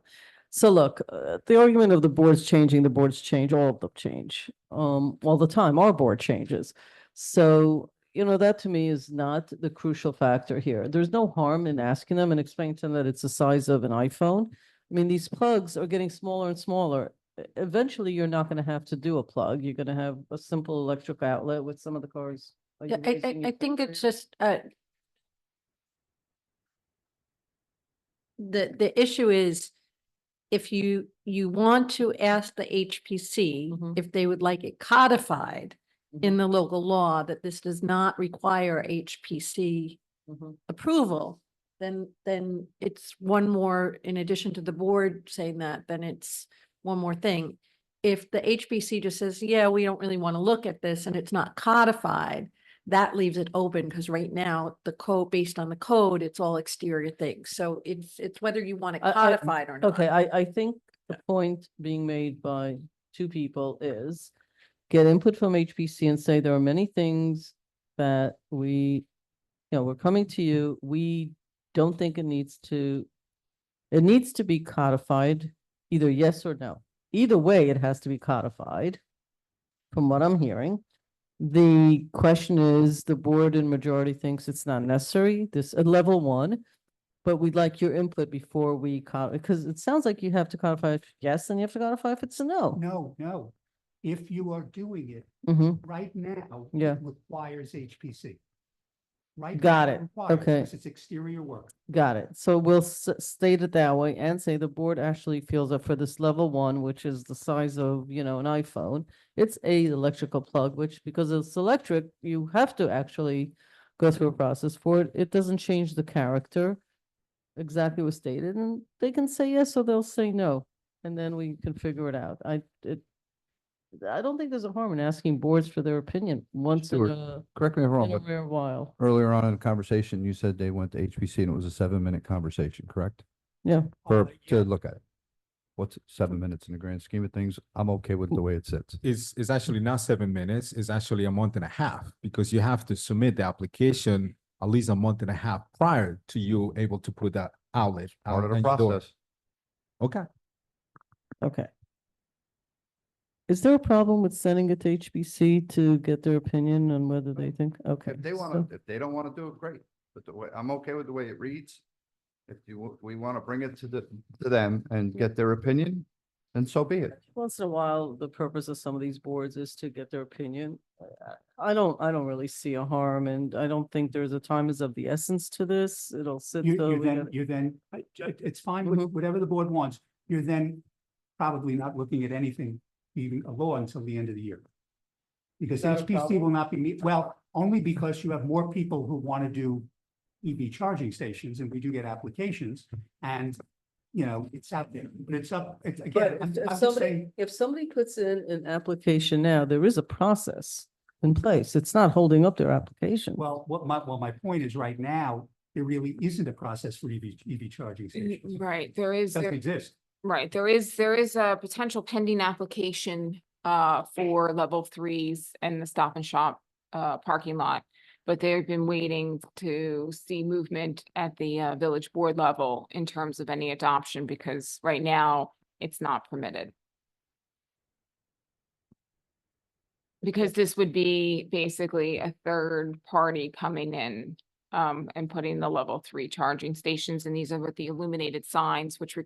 So look, the argument of the board's changing, the boards change, all of them change, all the time. Our board changes. So, that to me is not the crucial factor here. There's no harm in asking them and explaining to them that it's the size of an iPhone. I mean, these plugs are getting smaller and smaller. Eventually, you're not going to have to do a plug. You're going to have a simple electric outlet with some of the cars. Are you Yeah, raising I your think finger? it's just, the issue is if you want to ask the HPC Mhm. if they would like it codified in Mhm, the local law that this does not require HPC mhm. approval, then it's one more, in addition to the board saying that, then it's one more thing. If the HPC just says, yeah, we don't really want to look at this and it's not codified, that leaves it open because right now the code, based on the code, it's all exterior things. So it's whether you want to I- codify it or not. Okay, I think the point being made by two people is get input from HPC and say there are many things that we're coming to you. We don't think it needs to be codified, either yes or no. Either way, it has to be codified, from what I'm hearing. The question is, the board and majority thinks it's not necessary, this at level 1, but we'd like your input before we because it sounds like you have to codify if yes, and you have to codify if it's a no. No. If you are doing it Mm-hmm, right now, Yeah. it requires HPC. Right. Got now it. requires, Okay. because it's exterior work. got it. So we'll state it that way and say the board actually feels that for this level 1, which is the size of, an iPhone, it's a electrical plug, which because it's electric, you have to actually go through a process for it. It doesn't change the character. Exactly was stated, and they can say yes or they'll say no, and then we can figure it out. I don't think there's a harm in asking boards for their opinion once in Stuart, correct me if I'm wrong, in a but rare while. earlier on in the conversation, you said they went to HPC and it was a 7-minute conversation, correct? Yeah, To Yeah. look at it. What's 7 minutes in the grand scheme of things? I'm okay with the way it sits. It's actually not 7 minutes, it's actually a month and a half, because you have to submit the application at least a month and a half prior to you able to put that outlet. Part of the on your door. process. Okay. okay. Is there a problem with sending it to HBC to get their opinion on whether they think, okay. If they want to, if they don't want to do it, great. But the way, I'm okay with the way it reads. If we want to bring it to them and get their opinion, then so be it. Once in a while, the purpose of some of these boards is to get their opinion. I don't really see a harm, and I don't think there's a time is of the essence to this. It'll sit though. You're then, it's fine with Mhm. whatever the board wants. You're then probably not looking at anything, even a law, until the end of the year. Because Is that a HPC problem? will not be, well, only because you have more people who want to do EV charging stations, and we do get applications, and, it's out there, but it's up, it's, again, But if I'm just somebody, saying, if somebody puts in an application now, there is a process in place. It's not holding up their application. well, my point is, right now, there really isn't a process for EV charging stations. It Right, there is, doesn't exist. right, there is a potential pending application for level 3s and the Stop and Shop parking lot. But they've been waiting to see movement at the village board level in terms of any adoption, because right now it's not permitted. Because this would be basically a third party coming in and putting the level 3 charging stations, and these are with the illuminated signs, which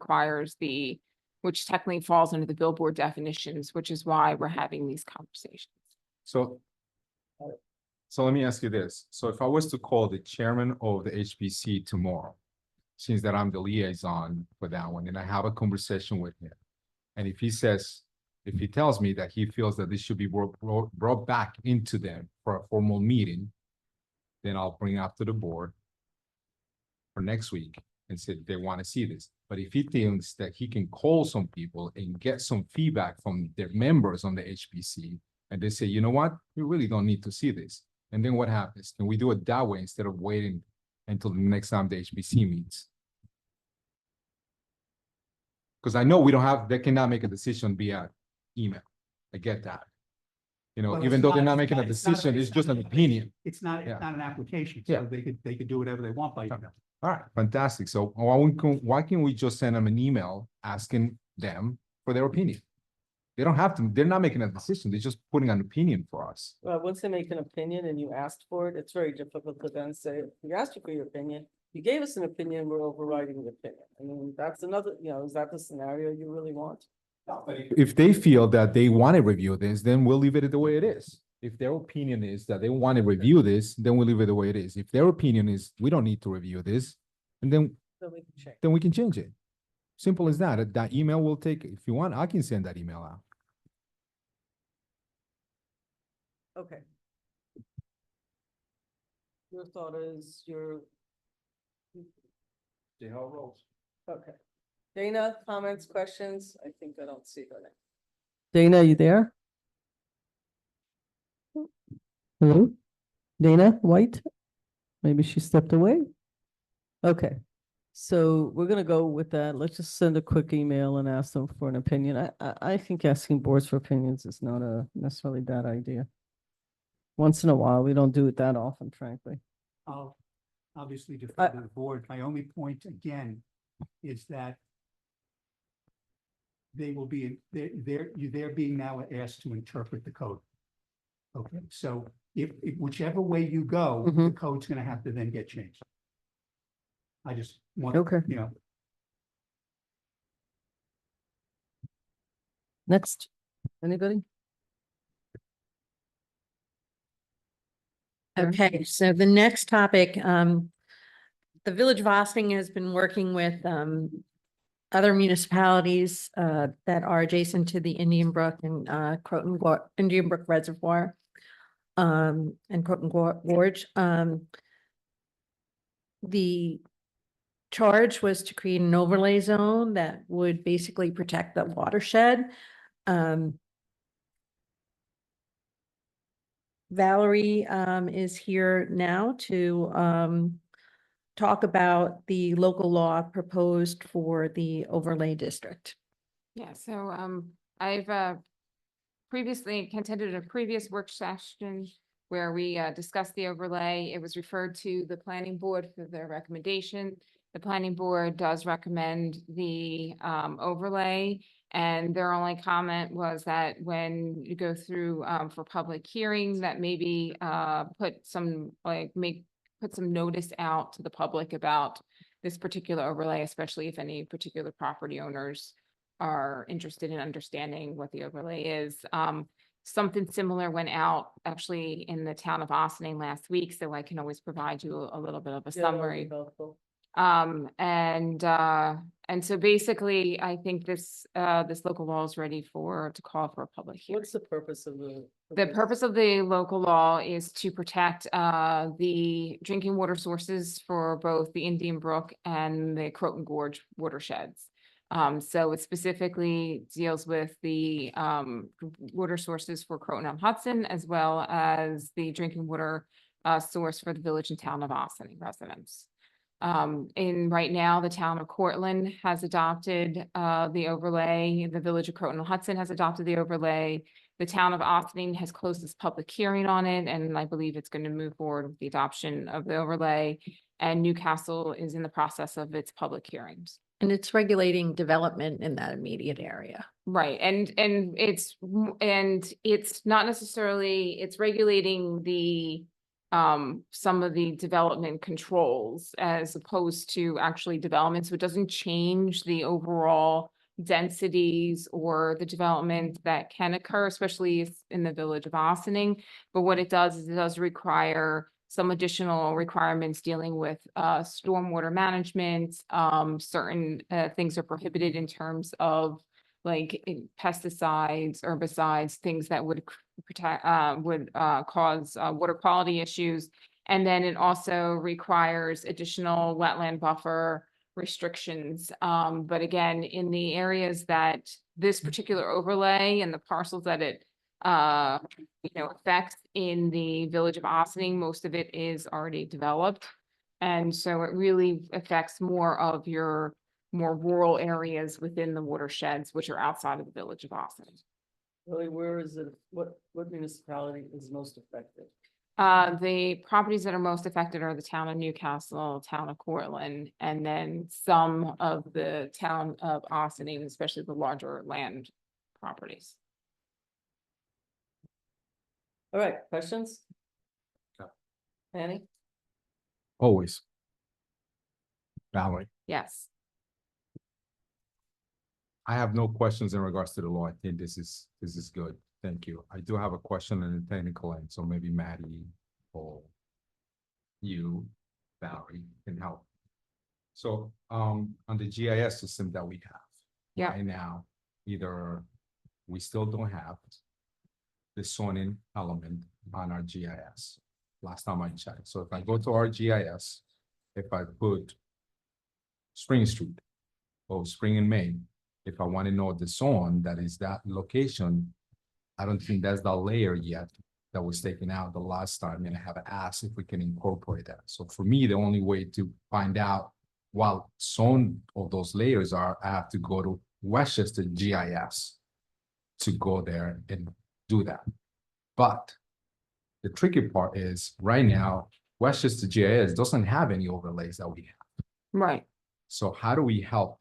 which technically falls under the billboard definitions, which is why we're having these conversations. So let me ask you this. So if I was to call the chairman of the HPC tomorrow, since that I'm the liaison for that one, and I have a conversation with him, and if he tells me that he feels that this should be brought back into them for a formal meeting, then I'll bring it up to the board for next week and say they want to see this. But if he thinks that he can call some people and get some feedback from their members on the HPC, and they say, you know what, we really don't need to see this. And then what happens? Can we do it that way instead of waiting until the next time the HPC meets? Because I know they cannot make a decision via email. I get that. Well, Even it's though they're not- not making a it's not decision, it's not just an an opinion. It's not Yeah. an application, Yeah. so they could do whatever they want by email. All right, fantastic. So why can't we just send them an email asking them for their opinion? They don't have to, they're not making a decision. They're just putting an opinion for us. Once they make an opinion and you asked for it, it's very difficult to then say, we asked you for your opinion. You gave us an opinion, we're overriding the opinion. I mean, that's another, is that the scenario you really want? If they feel that they want to review this, then we'll leave it the way it is. If their opinion is that they want to review this, then we'll leave it the way it is. If their opinion is, we don't need to review this, and then we can change it. Simple as that. That email will take, if you want, I can send that email out. Okay. Your thought is See how it rolls. okay. Dana, comments, questions? I think I don't see her now. Dana, you there? Hello? Dana White? Maybe she stepped away? Okay, so we're gonna go with that. Let's just send a quick email and ask them for an opinion. I think asking boards for opinions is not a necessarily bad idea. Once in a while, we don't do it that often, frankly. I'll obviously defer to the board. My only point again is that they will be, they're being now asked to interpret the code. Okay, so if whichever way you go, the Mhm. code's gonna have to then get changed. I just want, Okay. you know, Next, anybody? Karen? Okay, so the next topic, the Village of Ossining has been working with, other municipalities, that are adjacent to the Indian Brook and, Indian Brook Reservoir, and Croton Gorge. The charge was to create an overlay zone that would basically protect the watershed. Valerie is here now to talk about the local law proposed for the overlay district. Yeah, so I've previously attended a previous work session where we discussed the overlay. It was referred to the planning board for their recommendation. The planning board does recommend the overlay, and their only comment was that when you go through for public hearings, that maybe put some notice out to the public about this particular overlay, especially if any particular property owners are interested in understanding what the overlay is. Something similar went out actually in the town of Ossining last week, so I can always provide you a little bit of a summary. And so basically, I think this local law is ready to call for a public hearing. What's the purpose of the? The purpose of the local law is to protect the drinking water sources for both the Indian Brook and the Croton Gorge watersheds. So it specifically deals with the water sources for Croton on Hudson, as well as the drinking water source for the village and town of Ossining residents. Right now, the town of Cortland has adopted the overlay. The village of Croton on Hudson has adopted the overlay. The town of Ossining has closed its public hearing on it, and I believe it's going to move forward with the adoption of the overlay. And Newcastle is in the process of its public hearings. And it's regulating development in that immediate area. Right, and it's not necessarily, it's regulating the some of the development controls as opposed to actually development. So it doesn't change the overall densities or the development that can occur, especially in the village of Ossining. But what it does is it does require some additional requirements dealing with stormwater management. Certain things are prohibited in terms of like pesticides, herbicides, things that would cause water quality issues. And then it also requires additional wetland buffer restrictions. But again, in the areas that this particular overlay and the parcels that it affects in the village of Ossining, most of it is already developed. And so it really affects more of your more rural areas within the watersheds, which are outside of the village of Ossining. Really, where is it? What municipality is most affected? The properties that are most affected are the town of Newcastle, town of Cortland, and then some of the town of Ossining, especially the larger land properties. All right, questions? No. Annie? Always. Valerie, Yes. I have no questions in regards to the law. I think this is good. Thank you. I do have a question on the technical end, so maybe Maddie or you, Valerie, can help. So on the GIS system that we have Yeah. right now, either we still don't have the zoning element on our GIS. Last time I checked. So if I go to our GIS, if I put Spring Street or Spring and Main, if I want to know the zone that is that location, I don't think that's the layer yet that was taken out the last time, and I have asked if we can incorporate that. So for me, the only way to find out what some of those layers are, I have to go to Westchester GIS to go there and do that. But the tricky part is right now, Westchester GIS doesn't have any overlays that we have. Right. So how do we help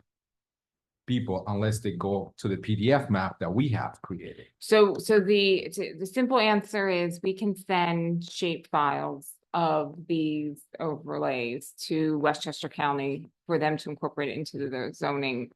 people unless they go to the PDF map that we have created? So the simple answer is we can send shape files of these overlays to Westchester County for them to incorporate it into the zoning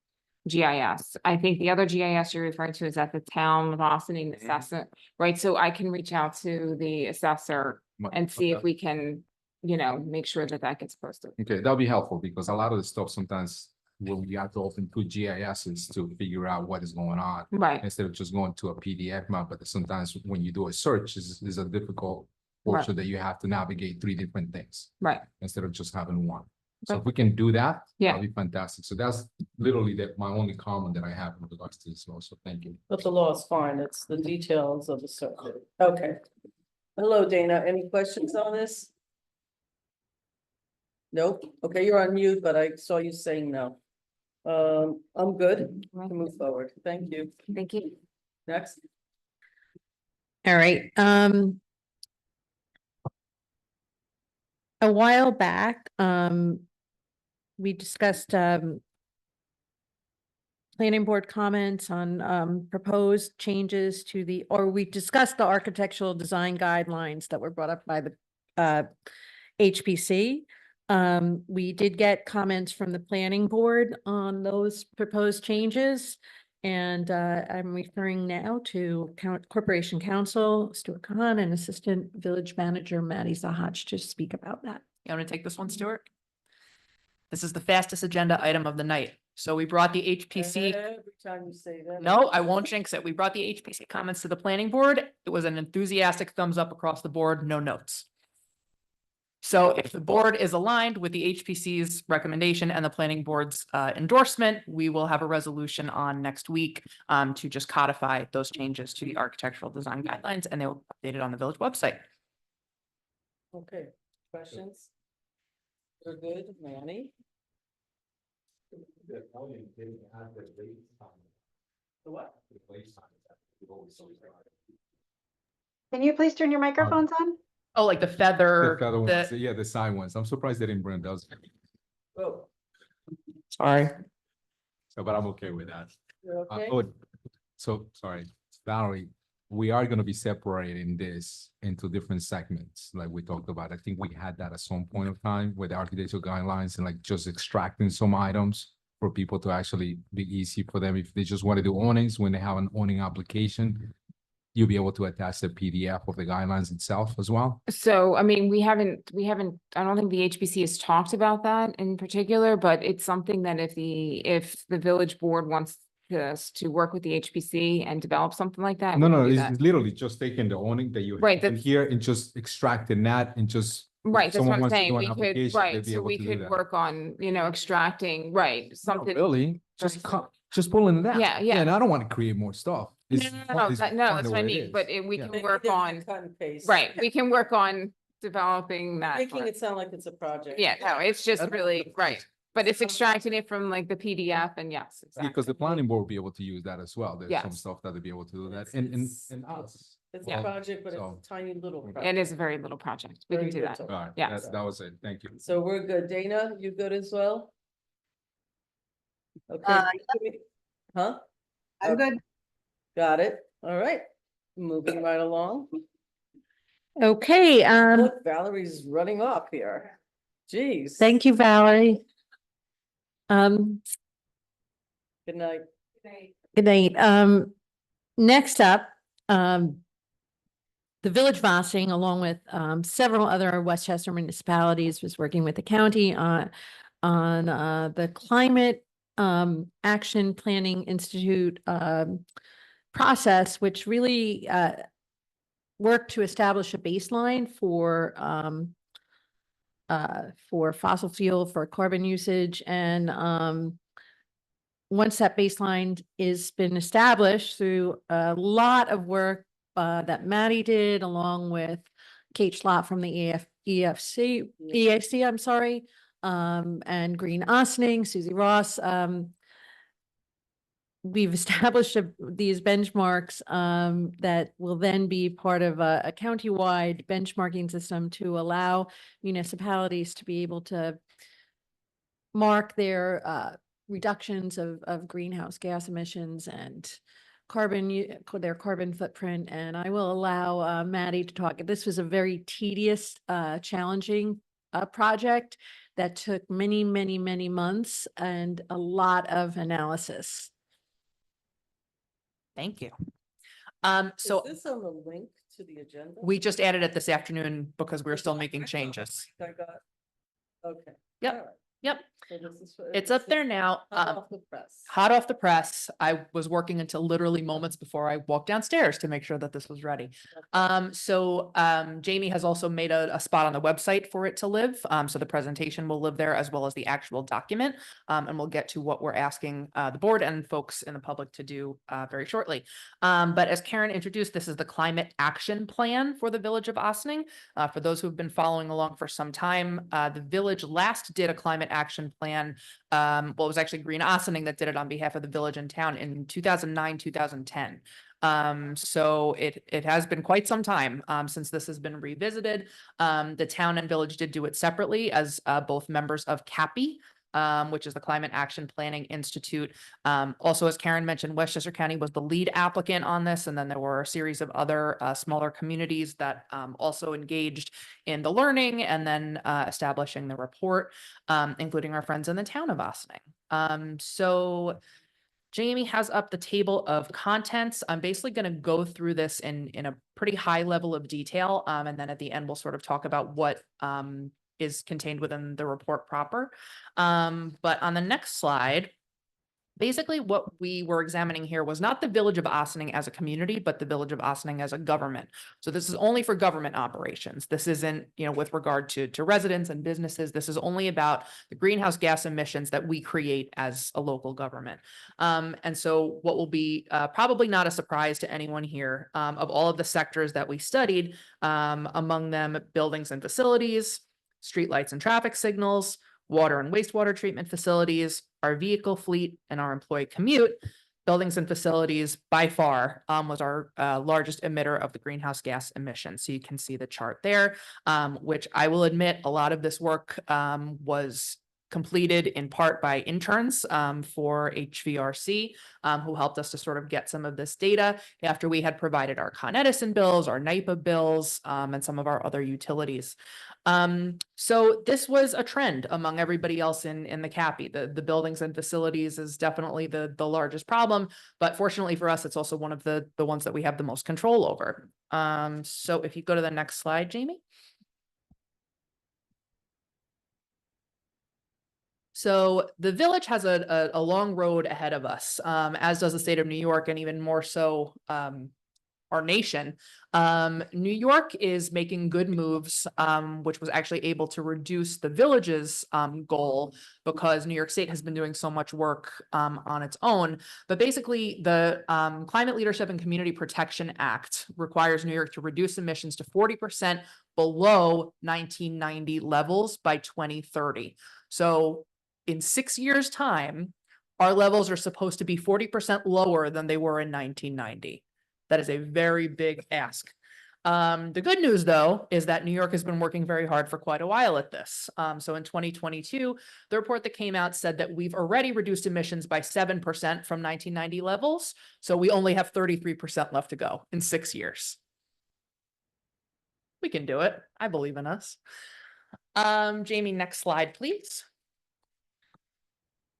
GIS. I think the other GIS you're referring to is at the town of Austin and assessor, right? So I can reach out to the assessor and see if we can, make sure that that gets posted. Okay, that'll be helpful because a lot of the stuff sometimes when we have to open two GISs to figure out what is going on Right, instead of just going to a PDF map. But sometimes when you do a search, is a difficult portion that you have to navigate three different things right. instead of just having one. So Okay. if we can do that, Yeah. that'll be fantastic. So that's literally my only comment that I have in regards to this law. So thank you. But the law is fine. It's the details of the circuit. Okay. Hello, Dana. Any questions on this? Nope. Okay, you're on mute, but I saw you saying no. I'm good. We can move forward. Thank you. Thank you. Next. All right, a while back, we discussed, planning board comments on, proposed changes to or we discussed the architectural design guidelines that were brought up by the, HPC. We did get comments from the planning board on those proposed changes. And I'm referring now to Corporation Counsel, Stuart Khan, and Assistant Village Manager Maddie Zahach to speak about that. You want to take this one, Stuart? This is the fastest agenda item of the night. So we brought the HPC. Every time you say that. No, I won't jinx it. We brought the HPC comments to the planning board. It was an enthusiastic thumbs up across the board, no notes. So if the board is aligned with the HPC's recommendation and the planning board's endorsement, we will have a resolution on next week to just codify those changes to the architectural design guidelines, and they will update it on the village website. Okay, questions? You're good, Manny? The what? Can you please turn your microphones on? Oh, like the feather. The other ones, the- yeah, the side ones. I'm surprised they didn't bring those. Oh, Sorry. So, but I'm okay with that. you're okay? So, sorry, Valerie, we are gonna be separating this into different segments, like we talked about. I think we had that at some point of time with the architectural guidelines and like just extracting some items for people to actually be easy for them. If they just want to do awnings, when they have an awning application, you'll be able to attach the PDF of the guidelines itself as well. So, I mean, we haven't, I don't think the HBC has talked about that in particular, but it's something that if the village board wants us to work with the HBC and develop something like that. No, we can no, do it's that. literally just taking the awning that you Right, have in that's- here and just extracting that and just. if Right, that's someone what I'm wants to saying. do an We could, application, they'd right, be so able we to do could that. work on, extracting, right, Not something. really, just Right. just pulling it out. Yeah, yeah. And I don't want to create more stuff. No, It's no, fine- no, it's no, fine that's the what I way it mean, but is. we Yeah. can Make it work easy to on, cut and paste. right, we can work on developing that. Making part. it sound like it's a project. Yeah, no, it's just That's- really, right, but it's extracting it from like the PDF and yes. Because the exactly. planning board will be able to use that as well. There's some Yes. stuff that they'll be able to do that It's- and it's- us. It's a Yeah. project, but So- it's a tiny little project. It is a very little project. We Very can do good that. to- All right, Yes. that was it. Thank you. So we're good. Dana, you good as well? Okay. Huh? I'm good. Got it. All right. Moving right along. Okay, Look, Valerie's running off here. Jeez. thank you, Valerie. Good night. Good night. Next up, the Village of Ossining, along with several other Westchester municipalities, was working with the county on the Climate Action Planning Institute process, which really worked to establish a baseline for fossil fuel, for carbon usage, and once that baseline is been established through a lot of work that Maddie did along with Kate Schlott from the EAC, I'm sorry, and Green Ossining, Susie Ross. We've established these benchmarks that will then be part of a county-wide benchmarking system to allow municipalities to be able to mark their reductions of greenhouse gas emissions and their carbon footprint. And I will allow Maddie to talk. This was a very tedious, challenging project that took many, many, many months and a lot of analysis. Thank you. Is So this on the link to the agenda? we just added it this afternoon because we're still making changes. I got, okay. Yep. all right. Yep. So this is. It's up there now. Hot off the press. Hot off the press. I was working until literally moments before I walked downstairs to make sure that this was ready. Jamie has also made a spot on the website for it to live. So the presentation will live there as well as the actual document. And we'll get to what we're asking the board and folks in the public to do very shortly. But as Karen introduced, this is the climate action plan for the village of Ossining. For those who've been following along for some time, the village last did a climate action plan. Well, it was actually Green Ossining that did it on behalf of the village and town in 2009, 2010. So it has been quite some time since this has been revisited. The town and village did do it separately as both members of CAPI, which is the Climate Action Planning Institute. Also, as Karen mentioned, Westchester County was the lead applicant on this, and then there were a series of other smaller communities that also engaged in the learning and then establishing the report, including our friends in the town of Ossining. So Jamie has up the table of contents. I'm basically going to go through this in a pretty high level of detail, and then at the end we'll sort of talk about what is contained within the report proper. But on the next slide, basically what we were examining here was not the village of Ossining as a community, but the village of Ossining as a government. So this is only for government operations. This isn't, with regard to residents and businesses. This is only about the greenhouse gas emissions that we create as a local government. And so what will be probably not a surprise to anyone here, of all of the sectors that we studied, among them buildings and facilities, streetlights and traffic signals, water and wastewater treatment facilities, our vehicle fleet, and our employee commute. Buildings and facilities by far was our largest emitter of the greenhouse gas emissions. So you can see the chart there, which I will admit a lot of this work was completed in part by interns for HVRC, who helped us to sort of get some of this data after we had provided our Con Edison bills, our NYPA bills, and some of our other utilities. So this was a trend among everybody else in the CAPI. The buildings and facilities is definitely the largest problem, but fortunately for us, it's also one of the ones that we have the most control over. So if you go to the next slide, Jamie. So the village has a long road ahead of us, as does the state of New York, and even more so our nation. New York is making good moves, which was actually able to reduce the village's goal because New York State has been doing so much work on its own. But basically, the Climate Leadership and Community Protection Act requires New York to reduce emissions to 40% below 1990 levels by 2030. So in 6 years' time, our levels are supposed to be 40% lower than they were in 1990. That is a very big ask. The good news, though, is that New York has been working very hard for quite a while at this. So in 2022, the report that came out said that we've already reduced emissions by 7% from 1990 levels. So we only have 33% left to go in 6 years. We can do it. I believe in us. Jamie, next slide, please.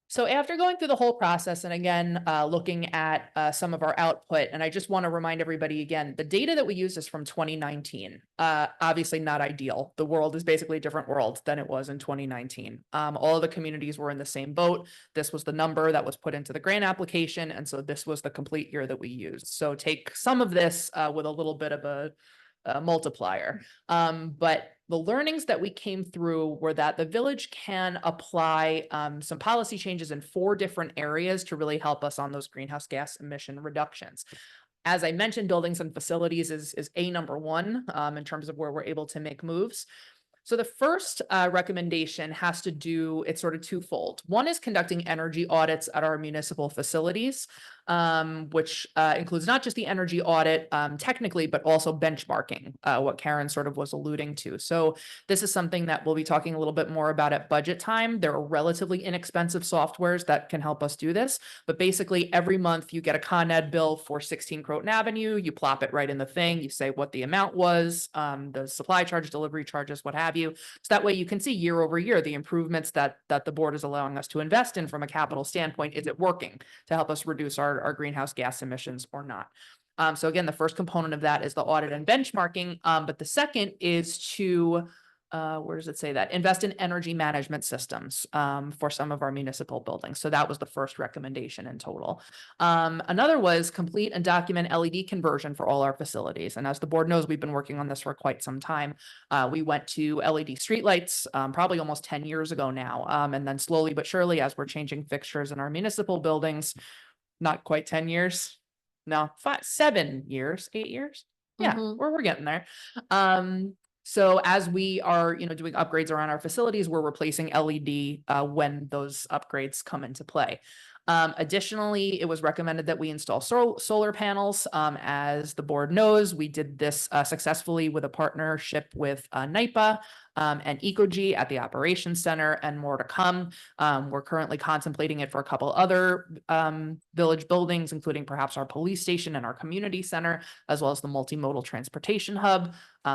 So after going through the whole process and again, looking at some of our output, and I just want to remind everybody again, the data that we use is from 2019. Obviously not ideal. The world is basically a different world than it was in 2019. All of the communities were in the same boat. This was the number that was put into the grant application. And so this was the complete year that we used. So take some of this with a little bit of a multiplier. But the learnings that we came through were that the village can apply some policy changes in 4 different areas to really help us on those greenhouse gas emission reductions. As I mentioned, buildings and facilities is a number one in terms of where we're able to make moves. So the first recommendation has to do, it's sort of twofold. One is conducting energy audits at our municipal facilities, which includes not just the energy audit technically, but also benchmarking, what Karen sort of was alluding to. So this is something that we'll be talking a little bit more about at budget time. There are relatively inexpensive softwares that can help us do this, but basically every month you get a Con Ed bill for 16 Croton Avenue, you plop it right in the thing, you say what the amount was, the supply charge, delivery charges, what have you. So that way you can see year over year the improvements that the board is allowing us to invest in from a capital standpoint. Is it working to help us reduce our greenhouse gas emissions or not? So again, the first component of that is the audit and benchmarking, but the second is to where does it say that? Invest in energy management systems for some of our municipal buildings. So that was the first recommendation in total. Another was complete and document LED conversion for all our facilities. And as the board knows, we've been working on this for quite some time. We went to LED streetlights probably almost 10 years ago now. And then slowly but surely, as we're changing fixtures in our municipal buildings, not quite 10 years. No, 7 years, 8 years. Yeah, Mhm. we're getting there. So as we are, doing upgrades around our facilities, we're replacing LED when those upgrades come into play. Additionally, it was recommended that we install solar panels. As the board knows, we did this successfully with a partnership with NYPA and Ecogy at the Operations Center, and more to come. We're currently contemplating it for a couple other village buildings, including perhaps our police station and our community center, as well as the multimodal transportation hub.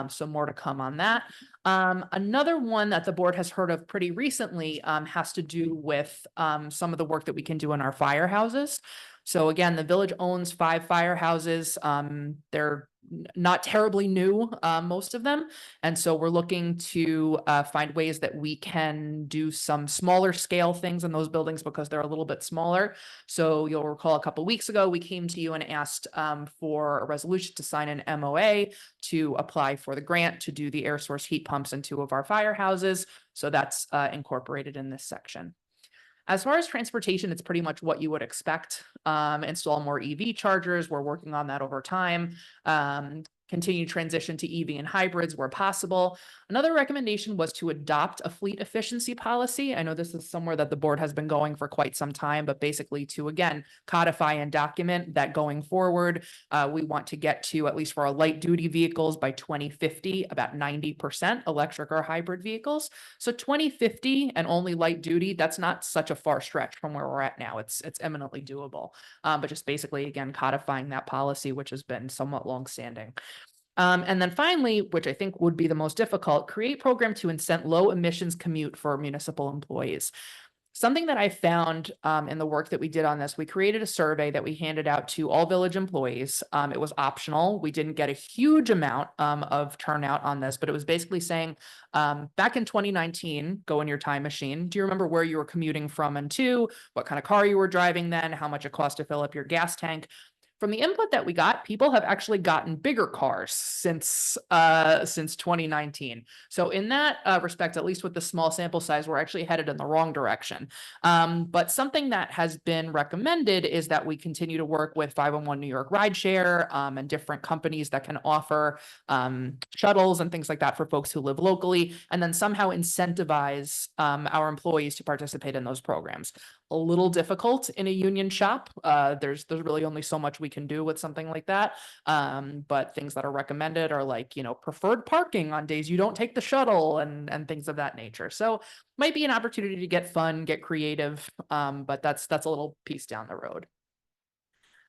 So more to come on that. Another one that the board has heard of pretty recently has to do with some of the work that we can do in our firehouses. So again, the village owns 5 firehouses. They're not terribly new, most of them. And so we're looking to find ways that we can do some smaller scale things in those buildings because they're a little bit smaller. So you'll recall a couple of weeks ago, we came to you and asked for a resolution to sign an MOA to apply for the grant to do the air source heat pumps in 2 of our firehouses. So that's incorporated in this section. As far as transportation, it's pretty much what you would expect. Install more EV chargers. We're working on that over time. Continue transition to EV and hybrids where possible. Another recommendation was to adopt a fleet efficiency policy. I know this is somewhere that the board has been going for quite some time, but basically to, again, codify and document that going forward, we want to get to, at least for our light duty vehicles by 2050, about 90% electric or hybrid vehicles. So 2050 and only light duty, that's not such a far stretch from where we're at now. It's eminently doable, but just basically, again, codifying that policy, which has been somewhat longstanding. And then finally, which I think would be the most difficult, create program to incent low emissions commute for municipal employees. Something that I found in the work that we did on this, we created a survey that we handed out to all village employees. It was optional. We didn't get a huge amount of turnout on this, but it was basically saying, back in 2019, go in your time machine. Do you remember where you were commuting from and to? What kind of car you were driving then? How much it cost to fill up your gas tank? From the input that we got, people have actually gotten bigger cars since 2019. So in that respect, at least with the small sample size, we're actually headed in the wrong direction. But something that has been recommended is that we continue to work with 501 New York Rideshare and different companies that can offer shuttles and things like that for folks who live locally, and then somehow incentivize our employees to participate in those programs. A little difficult in a union shop. There's really only so much we can do with something like that. But things that are recommended are like, preferred parking on days you don't take the shuttle and things of that nature. So might be an opportunity to get fun, get creative, but that's a little piece down the road.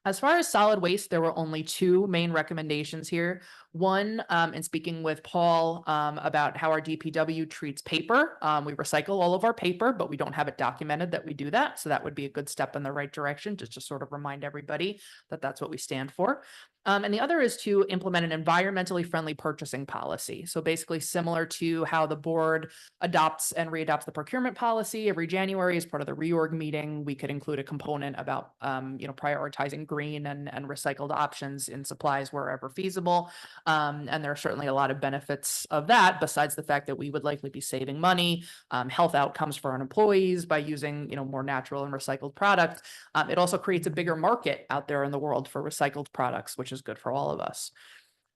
As far as solid waste, there were only 2 main recommendations here. One, in speaking with Paul about how our DPW treats paper. We recycle all of our paper, but we don't have it documented that we do that. So that would be a good step in the right direction, just to sort of remind everybody that that's what we stand for. And the other is to implement an environmentally friendly purchasing policy. So basically similar to how the board adopts and readopts the procurement policy every January as part of the reorg meeting, we could include a component about, prioritizing green and recycled options in supplies wherever feasible. And there are certainly a lot of benefits of that, besides the fact that we would likely be saving money, health outcomes for our employees by using, more natural and recycled products. It also creates a bigger market out there in the world for recycled products, which which is good for all of us.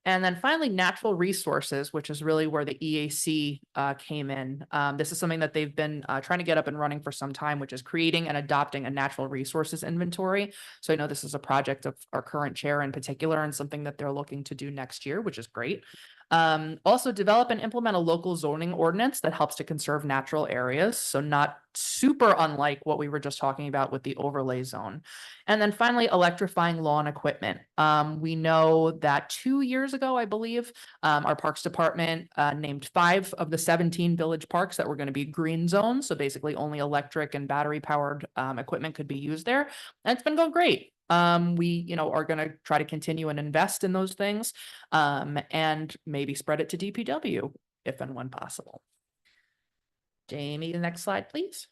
And then finally, natural resources, which is really where the EAC came in. This is something that they've been trying to get up and running for some time, which is creating and adopting a natural resources inventory. So I know this is a project of our current chair in particular and something that they're looking to do next year, which is great. Also develop and implement a local zoning ordinance that helps to conserve natural areas. So not super unlike what we were just talking about with the overlay zone. And then finally, electrifying lawn equipment. We know that 2 years ago, I believe, our Parks Department named 5 of the 17 village parks that were going to be green zones. So basically only electric and battery powered equipment could be used there. And it's been going great. We, are going to try to continue and invest in those things and maybe spread it to DPW if and when possible. Jamie, the next slide, please.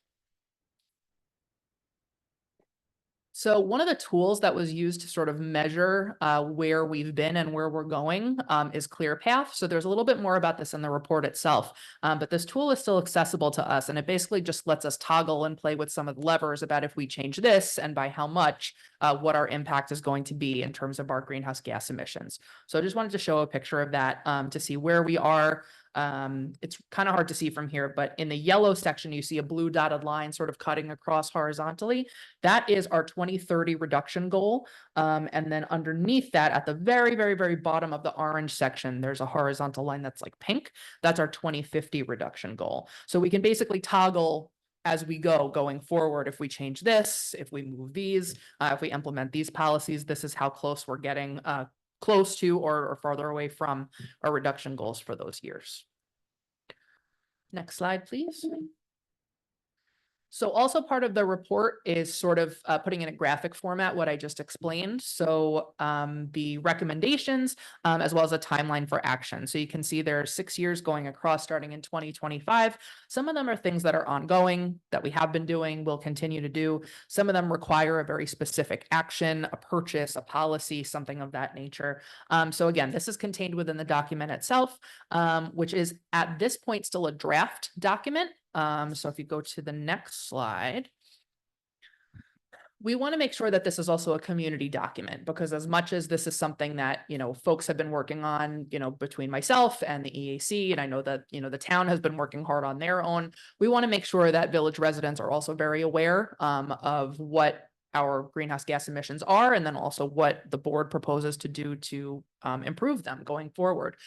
So one of the tools that was used to sort of measure where we've been and where we're going is ClearPath. So there's a little bit more about this in the report itself, but this tool is still accessible to us, and it basically just lets us toggle and play with some of the levers about if we change this and by how much, what our impact is going to be in terms of our greenhouse gas emissions. So I just wanted to show a picture of that to see where we are. It's kind of hard to see from here, but in the yellow section, you see a blue dotted line sort of cutting across horizontally. That is our 2030 reduction goal. And then underneath that, at the very, very, very bottom of the orange section, there's a horizontal line that's like pink. That's our 2050 reduction goal. So we can basically toggle as we go going forward. If we change this, if we move these, if we implement these policies, this is how close we're getting close to or farther away from our reduction goals for those years. Next slide, please. So also part of the report is sort of putting in a graphic format what I just explained. So the recommendations as well as a timeline for action. So you can see there are 6 years going across starting in 2025. Some of them are things that are ongoing that we have been doing, will continue to do. Some of them require a very specific action, a purchase, a policy, something of that nature. So again, this is contained within the document itself, which is at this point still a draft document. So if you go to the next slide, we want to make sure that this is also a community document, because as much as this is something that, folks have been working on, between myself and the EAC, and I know that, the town has been working hard on their own, we want to make sure that village residents are also very aware of what our greenhouse gas emissions are, and then also what the board proposes to do to improve them going forward.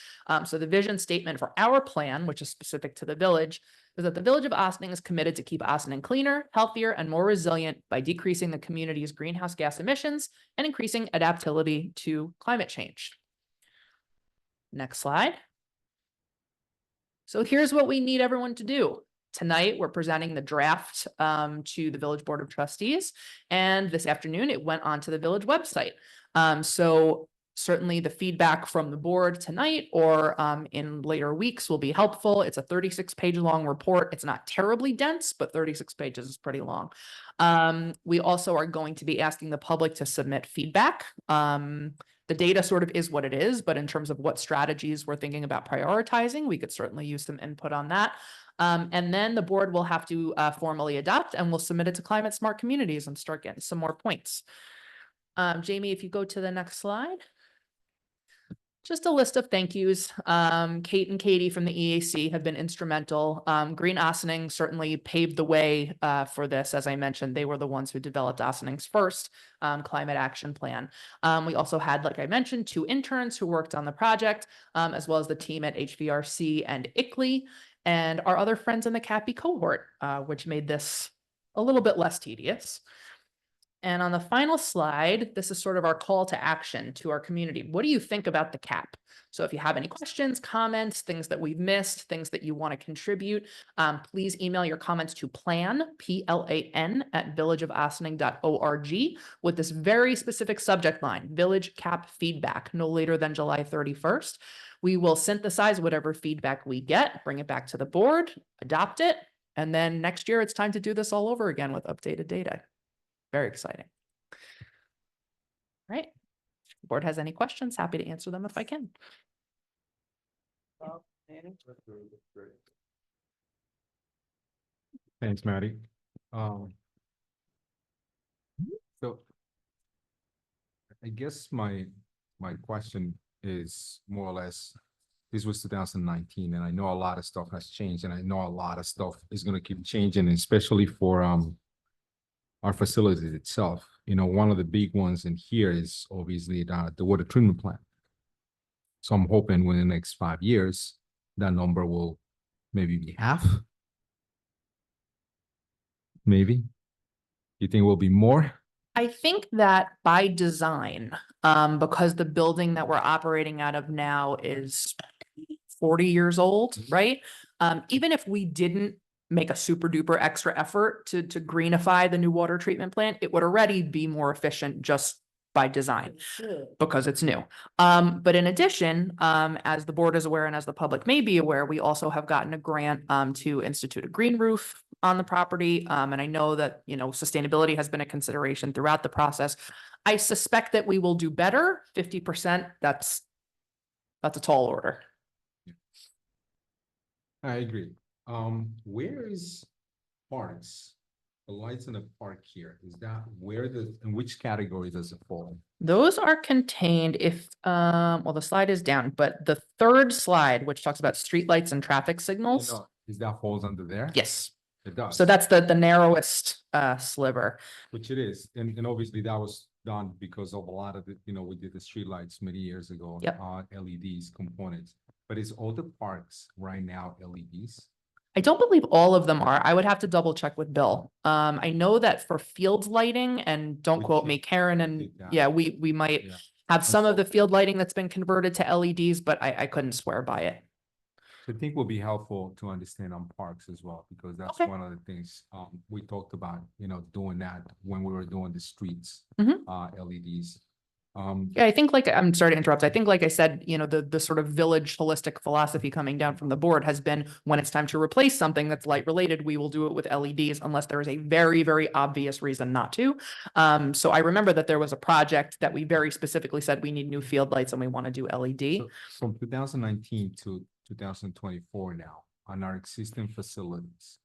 So the vision statement for our plan, which is specific to the village, is that the village of Ossining is committed to keep Ossining cleaner, healthier, and more resilient by decreasing the community's greenhouse gas emissions and increasing adaptability to climate change. Next slide. So here's what we need everyone to do. Tonight, we're presenting the draft to the Village Board of Trustees, and this afternoon it went onto the village website. So certainly the feedback from the board tonight or in later weeks will be helpful. It's a 36-page long report. It's not terribly dense, but 36 pages is pretty long. We also are going to be asking the public to submit feedback. The data sort of is what it is, but in terms of what strategies we're thinking about prioritizing, we could certainly use some input on that. And then the board will have to formally adopt, and we'll submit it to Climate Smart Communities and start getting some more points. Jamie, if you go to the next slide. Just a list of thank yous. Kate and Katie from the EAC have been instrumental. Green Ossining certainly paved the way for this. As I mentioned, they were the ones who developed Ossining's first climate action plan. We also had, like I mentioned, 2 interns who worked on the project, as well as the team at HVRC and ICLEI, and our other friends in the CAPI cohort, which made this a little bit less tedious. And on the final slide, this is sort of our call to action to our community. What do you think about the CAP? So if you have any questions, comments, things that we've missed, things that you want to contribute, please email your comments to PLAN at villageofossining.org with this very specific subject line, Village CAP feedback, no later than July 31st. We will synthesize whatever feedback we get, bring it back to the board, adopt it, and then next year it's time to do this all over again with updated data. Very exciting. All right. If the board has any questions, happy to answer them if I can. Thanks, Maddie. So I guess my my question is more or less, this was 2019, and I know a lot of stuff has changed, and I know a lot of stuff is gonna keep changing, especially for our facilities itself. You know, one of the big ones in here is obviously the water treatment plant. So I'm hoping within the next 5 years, that number will maybe be half. Maybe. You think it will be more? I think that by design, because the building that we're operating out of now is 40 years old, right? Even if we didn't make a super duper extra effort to greenify the new water treatment plant, it would already be more efficient just by design because it's new. But in addition, as the board is aware and as the public may be aware, we also have gotten a grant to institute a green roof on the property. And I know that, you know, sustainability has been a consideration throughout the process. I suspect that we will do better. 50%, that's a tall order. I agree. Where is parks? The lights in the park here, is that in which category does it fall? Those are contained if, well, the slide is down, but the third slide, which talks about streetlights and traffic signals. Is that falls under there? Yes. It does. So that's the narrowest sliver. Which it is, and obviously that was done because of a lot of the, you know, we did the streetlights many years ago. Yep. LEDs components, but is all the parks right now LEDs? I don't believe all of them are. I would have to double check with Bill. I know that for field lighting, and don't We quote did- me, Karen, and did that. yeah, we might Yeah. have some of so- the field lighting that's been converted to LEDs, but I couldn't swear by it. I think will be helpful to understand on parks as well, because that's Okay. one of the things, we talked about, you know, doing that when we were doing the streets, Mhm. LEDs. Yeah, I think I'm sorry to interrupt. I think like I said, you know, the sort of village holistic philosophy coming down from the board has been when it's time to replace something that's light related, we will do it with LEDs unless there is a very, very obvious reason not to. So I remember that there was a project that we very specifically said we need new field lights and we want to do LED. So from 2019 to 2024 now, on our existing facilities,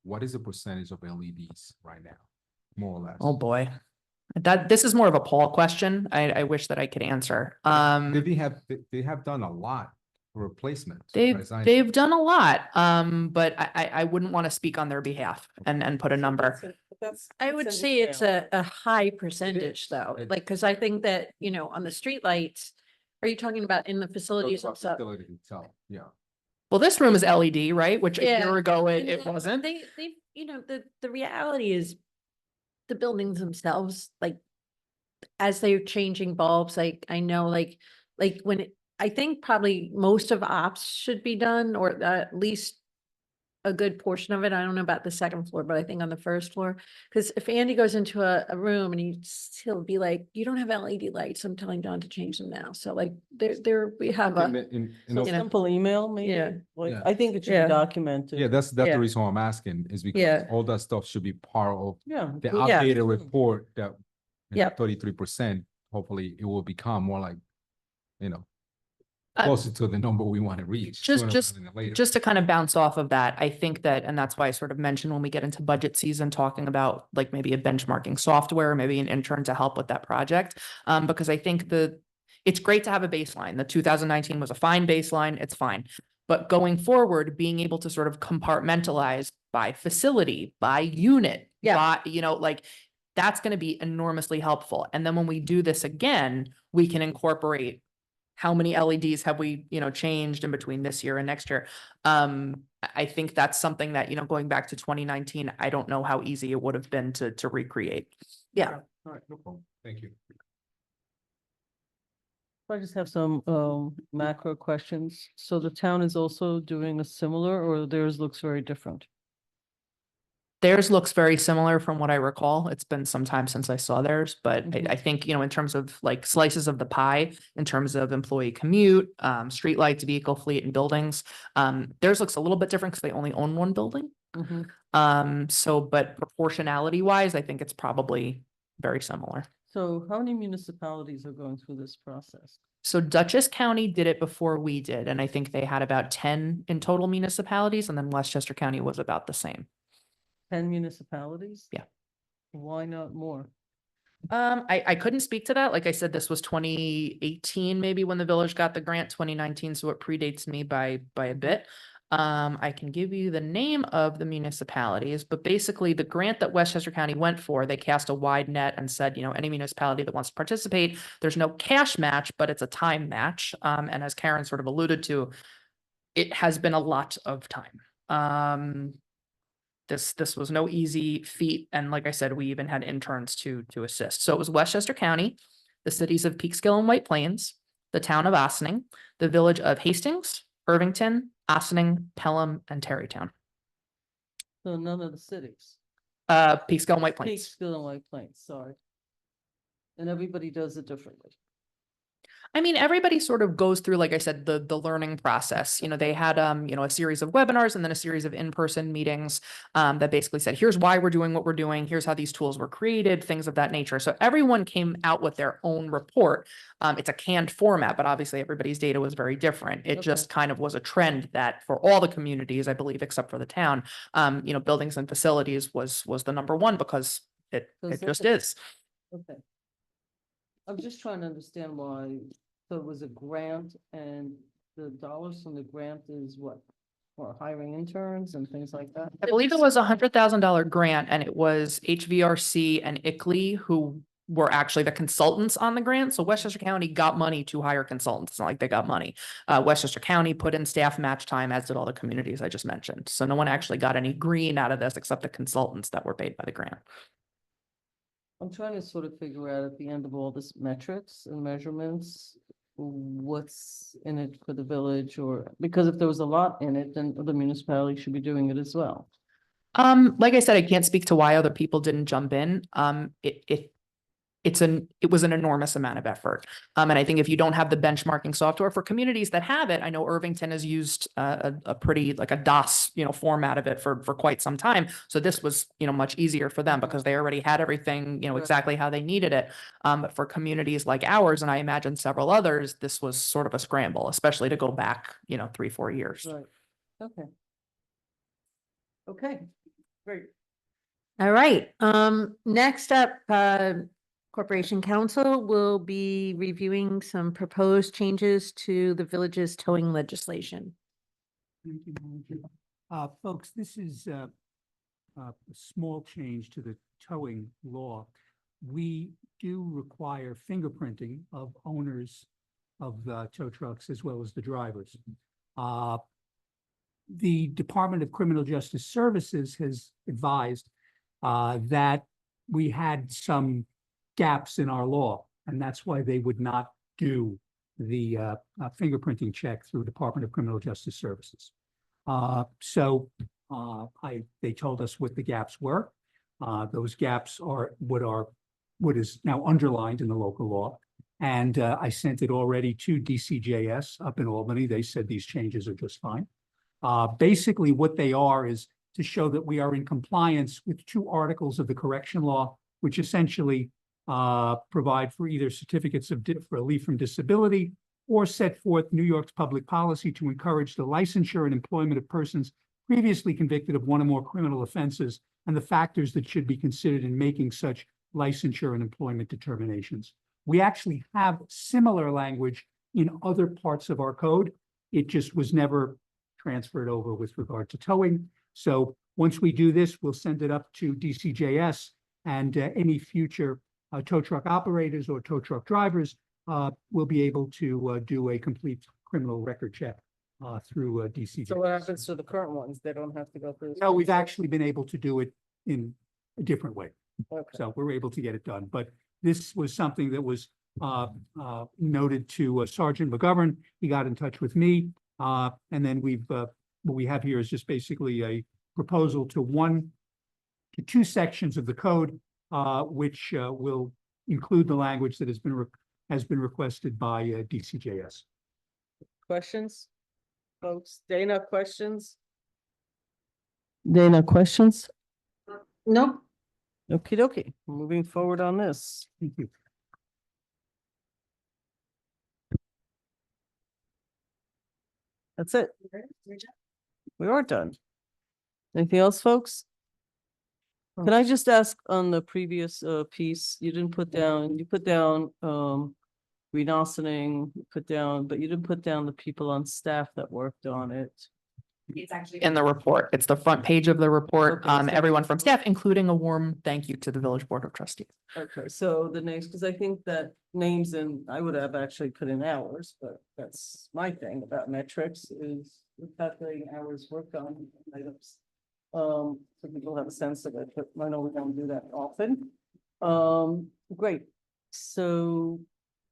what is the percentage of LEDs right now, more or less? Oh, boy. This is more of a Paul question. I wish that I could answer. They have done a lot for replacement. They've done a lot, but I wouldn't want to speak on their behalf and put a number. I would say it's a high percentage though, It- like, cause I think that, you know, on the streetlights, are you talking about in the facilities themselves? Facility itself, yeah. Well, this room is LED, right? Which a Yeah, year ago And it wasn't. They, you know, the reality is the buildings themselves, like, as they're changing bulbs, like, I know, like when I think probably most of ops should be done, or at least a good portion of it. I don't know about the second floor, but I think on the first floor, because if Andy goes into a room and he'll be like, you don't have LED lights, I'm telling John to change them now. So like we have And a, in- So you know. simple email, maybe? Yeah. Like, Yeah. I think it should Yeah. be documented. Yeah, that's Yeah. the reason why I'm asking, is because Yeah. all that stuff should be part of Yeah. the we- Yeah. updated report that. Yep. 33%, hopefully it will become more like, you know, Uh, closer to the number we want to reach. Just- sooner just- rather than later. Just to kind of bounce off of that, I think that, and that's why I sort of mentioned when we get into budget season, talking about like maybe a benchmarking software, maybe an intern to help with that project. Because I think it's great to have a baseline. The 2019 was a fine baseline, it's fine. But going forward, being able to sort of compartmentalize by facility, by unit, Yeah. by, you know, like that's going to be enormously helpful. And then when we do this again, we can incorporate how many LEDs have we, you know, changed in between this year and next year. I think that's something that, you know, going back to 2019, I don't know how easy it would have been to recreate. yeah. All right, no problem. Thank you. I just have some macro questions. So the town is also doing a similar, or theirs looks very different? Theirs looks very similar from what I recall. It's been some time since I saw theirs, but Mhm. I think, you know, in terms of like slices of the pie, in terms of employee commute, streetlights, vehicle fleet and buildings, theirs looks a little bit different because they only own one building. So, but proportionality wise, I think it's probably very similar. So how many municipalities are going through this process? So Dutchess County did it before we did, and I think they had about 10 in total municipalities, and then Westchester County was about the same. 10 municipalities? Yeah. Why not more? I couldn't speak to that. Like I said, this was 2018, maybe when the village got the grant, 2019, so it predates me by a bit. I can give you the name of the municipalities, but basically the grant that Westchester County went for, they cast a wide net and said, you know, any municipality that wants to participate, there's no cash match, but it's a time match. And as Karen sort of alluded to, it has been a lot of time. This was no easy feat, and like I said, we even had interns to assist. So it was Westchester County, the cities of Peekskill and White Plains, the town of Ossining, the village of Hastings, Irvington, Ossining, Pelham, and Terrytown. So none of the cities. Peekskill and White Plains. Peekskill and White Plains, sorry. And everybody does it differently. I mean, everybody sort of goes through, like I said, the learning process. You know, they had you know, a series of webinars and then a series of in-person meetings that basically said, here's why we're doing what we're doing, here's how these tools were created, things of that nature. So everyone came out with their own report. It's a canned format, but obviously everybody's data was very different. It Okay. just kind of was a trend that for all the communities, I believe, except for the town, you know, buildings and facilities was the number one because it just is. Okay. I'm just trying to understand why, so it was a grant and the dollars from the grant is what? For hiring interns and things like that? I believe it was $100,000 grant and it was HVRC and ICLEI who were actually the consultants on the grant. So Westchester County got money to hire consultants. It's not like they got money. Westchester County put in staff match time, as did all the communities I just mentioned. So no one actually got any green out of this except the consultants that were paid by the grant. I'm trying to sort of figure out at the end of all this metrics and measurements, what's in it for the village, or, because if there was a lot in it, then the municipality should be doing it as well. Like I said, I can't speak to why other people didn't jump in. It was an enormous amount of effort. And I think if you don't have the benchmarking software for communities that have it, I know Irvington has used a pretty, like a DOS, you know, format of it for quite some time. So this was, you know, much easier for them because they already had everything, you know, Right. exactly how they needed it. But for communities like ours, and I imagine several others, this was sort of a scramble, especially to go back, you know, 3-4 years. Right, okay. Okay, great. All right, next up, Corporation Council will be reviewing some proposed changes to the village's towing legislation. Thank you, Manager. Folks, this is a small change to the towing law. We do require fingerprinting of owners of the tow trucks as well as the drivers. The Department of Criminal Justice Services has advised that we had some gaps in our law, and that's why they would not do the fingerprinting check through Department of Criminal Justice Services. They told us what the gaps were. Those gaps are what is now underlined in the local law. And I sent it already to DCJS up in Albany. They said these changes are just fine. Basically, what they are is to show that we are in compliance with 2 articles of the correction law, which essentially provide for either certificates of relief from disability or set forth New York's public policy to encourage the licensure and employment of persons previously convicted of 1 or more criminal offenses and the factors that should be considered in making such licensure and employment determinations. We actually have similar language in other parts of our code. It just was never transferred over with regard to towing. So once we do this, we'll send it up to DCJS, and any future tow truck operators or tow truck drivers will be able to do a complete criminal record check through DCJS. So what happens to the current ones? They don't have to go through? No, we've actually been able to do it in a different way. Okay. So we're able to get it done. But this was something that was noted to Sergeant McGovern. He got in touch with me. And then what we have here is just basically a proposal to 2 sections of the code, which will include the language that has been requested by DCJS. Questions? Folks, Dana, questions? Dana, questions? Nope. Okie dokie, moving forward on this. Thank you. That's it. We are done. Anything else, folks? Can I just ask on the previous piece, you didn't put down, you put down renocining, you put down, but you didn't put down the people on staff that worked on it. It's actually in the report. It's the front page of the report. Okay, so- Everyone from staff, including a warm thank you to the Village Board of Trustees. Okay, so the names, because I think that names and I would have actually put in hours, but that's my thing about metrics is calculating hours worked on items. So people have a sense of it, but I know we don't do that often. Great. So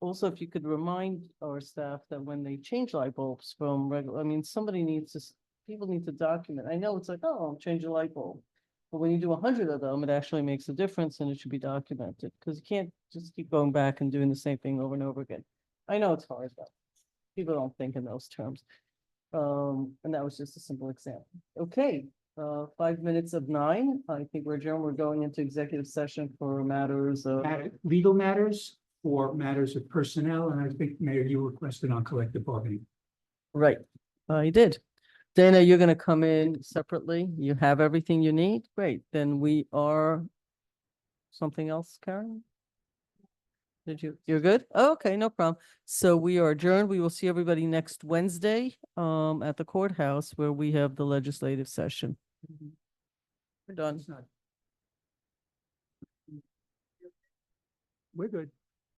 also if you could remind our staff that when they change light bulbs from regular, I mean, somebody needs to, people need to document. I know it's like, oh, I'll change a light bulb. But when you do 100 of them, it actually makes a difference and it should be documented because you can't just keep going back and doing the same thing over and over again. I know it's hard, but people don't think in those terms. And that was just a simple example. Okay, 5 minutes of 9. I think we're adjourned. We're going into executive session for matters of. Legal matters or matters of personnel, and I think, Mayor, you requested on collective bargaining. Right, I did. Dana, you're gonna come in separately. You have everything you need? Great, then we are. Something else, Karen? You're good? Oh, okay, no problem. So we are adjourned. We will see everybody next Wednesday, at the courthouse where we have the legislative session. We're done. We're good.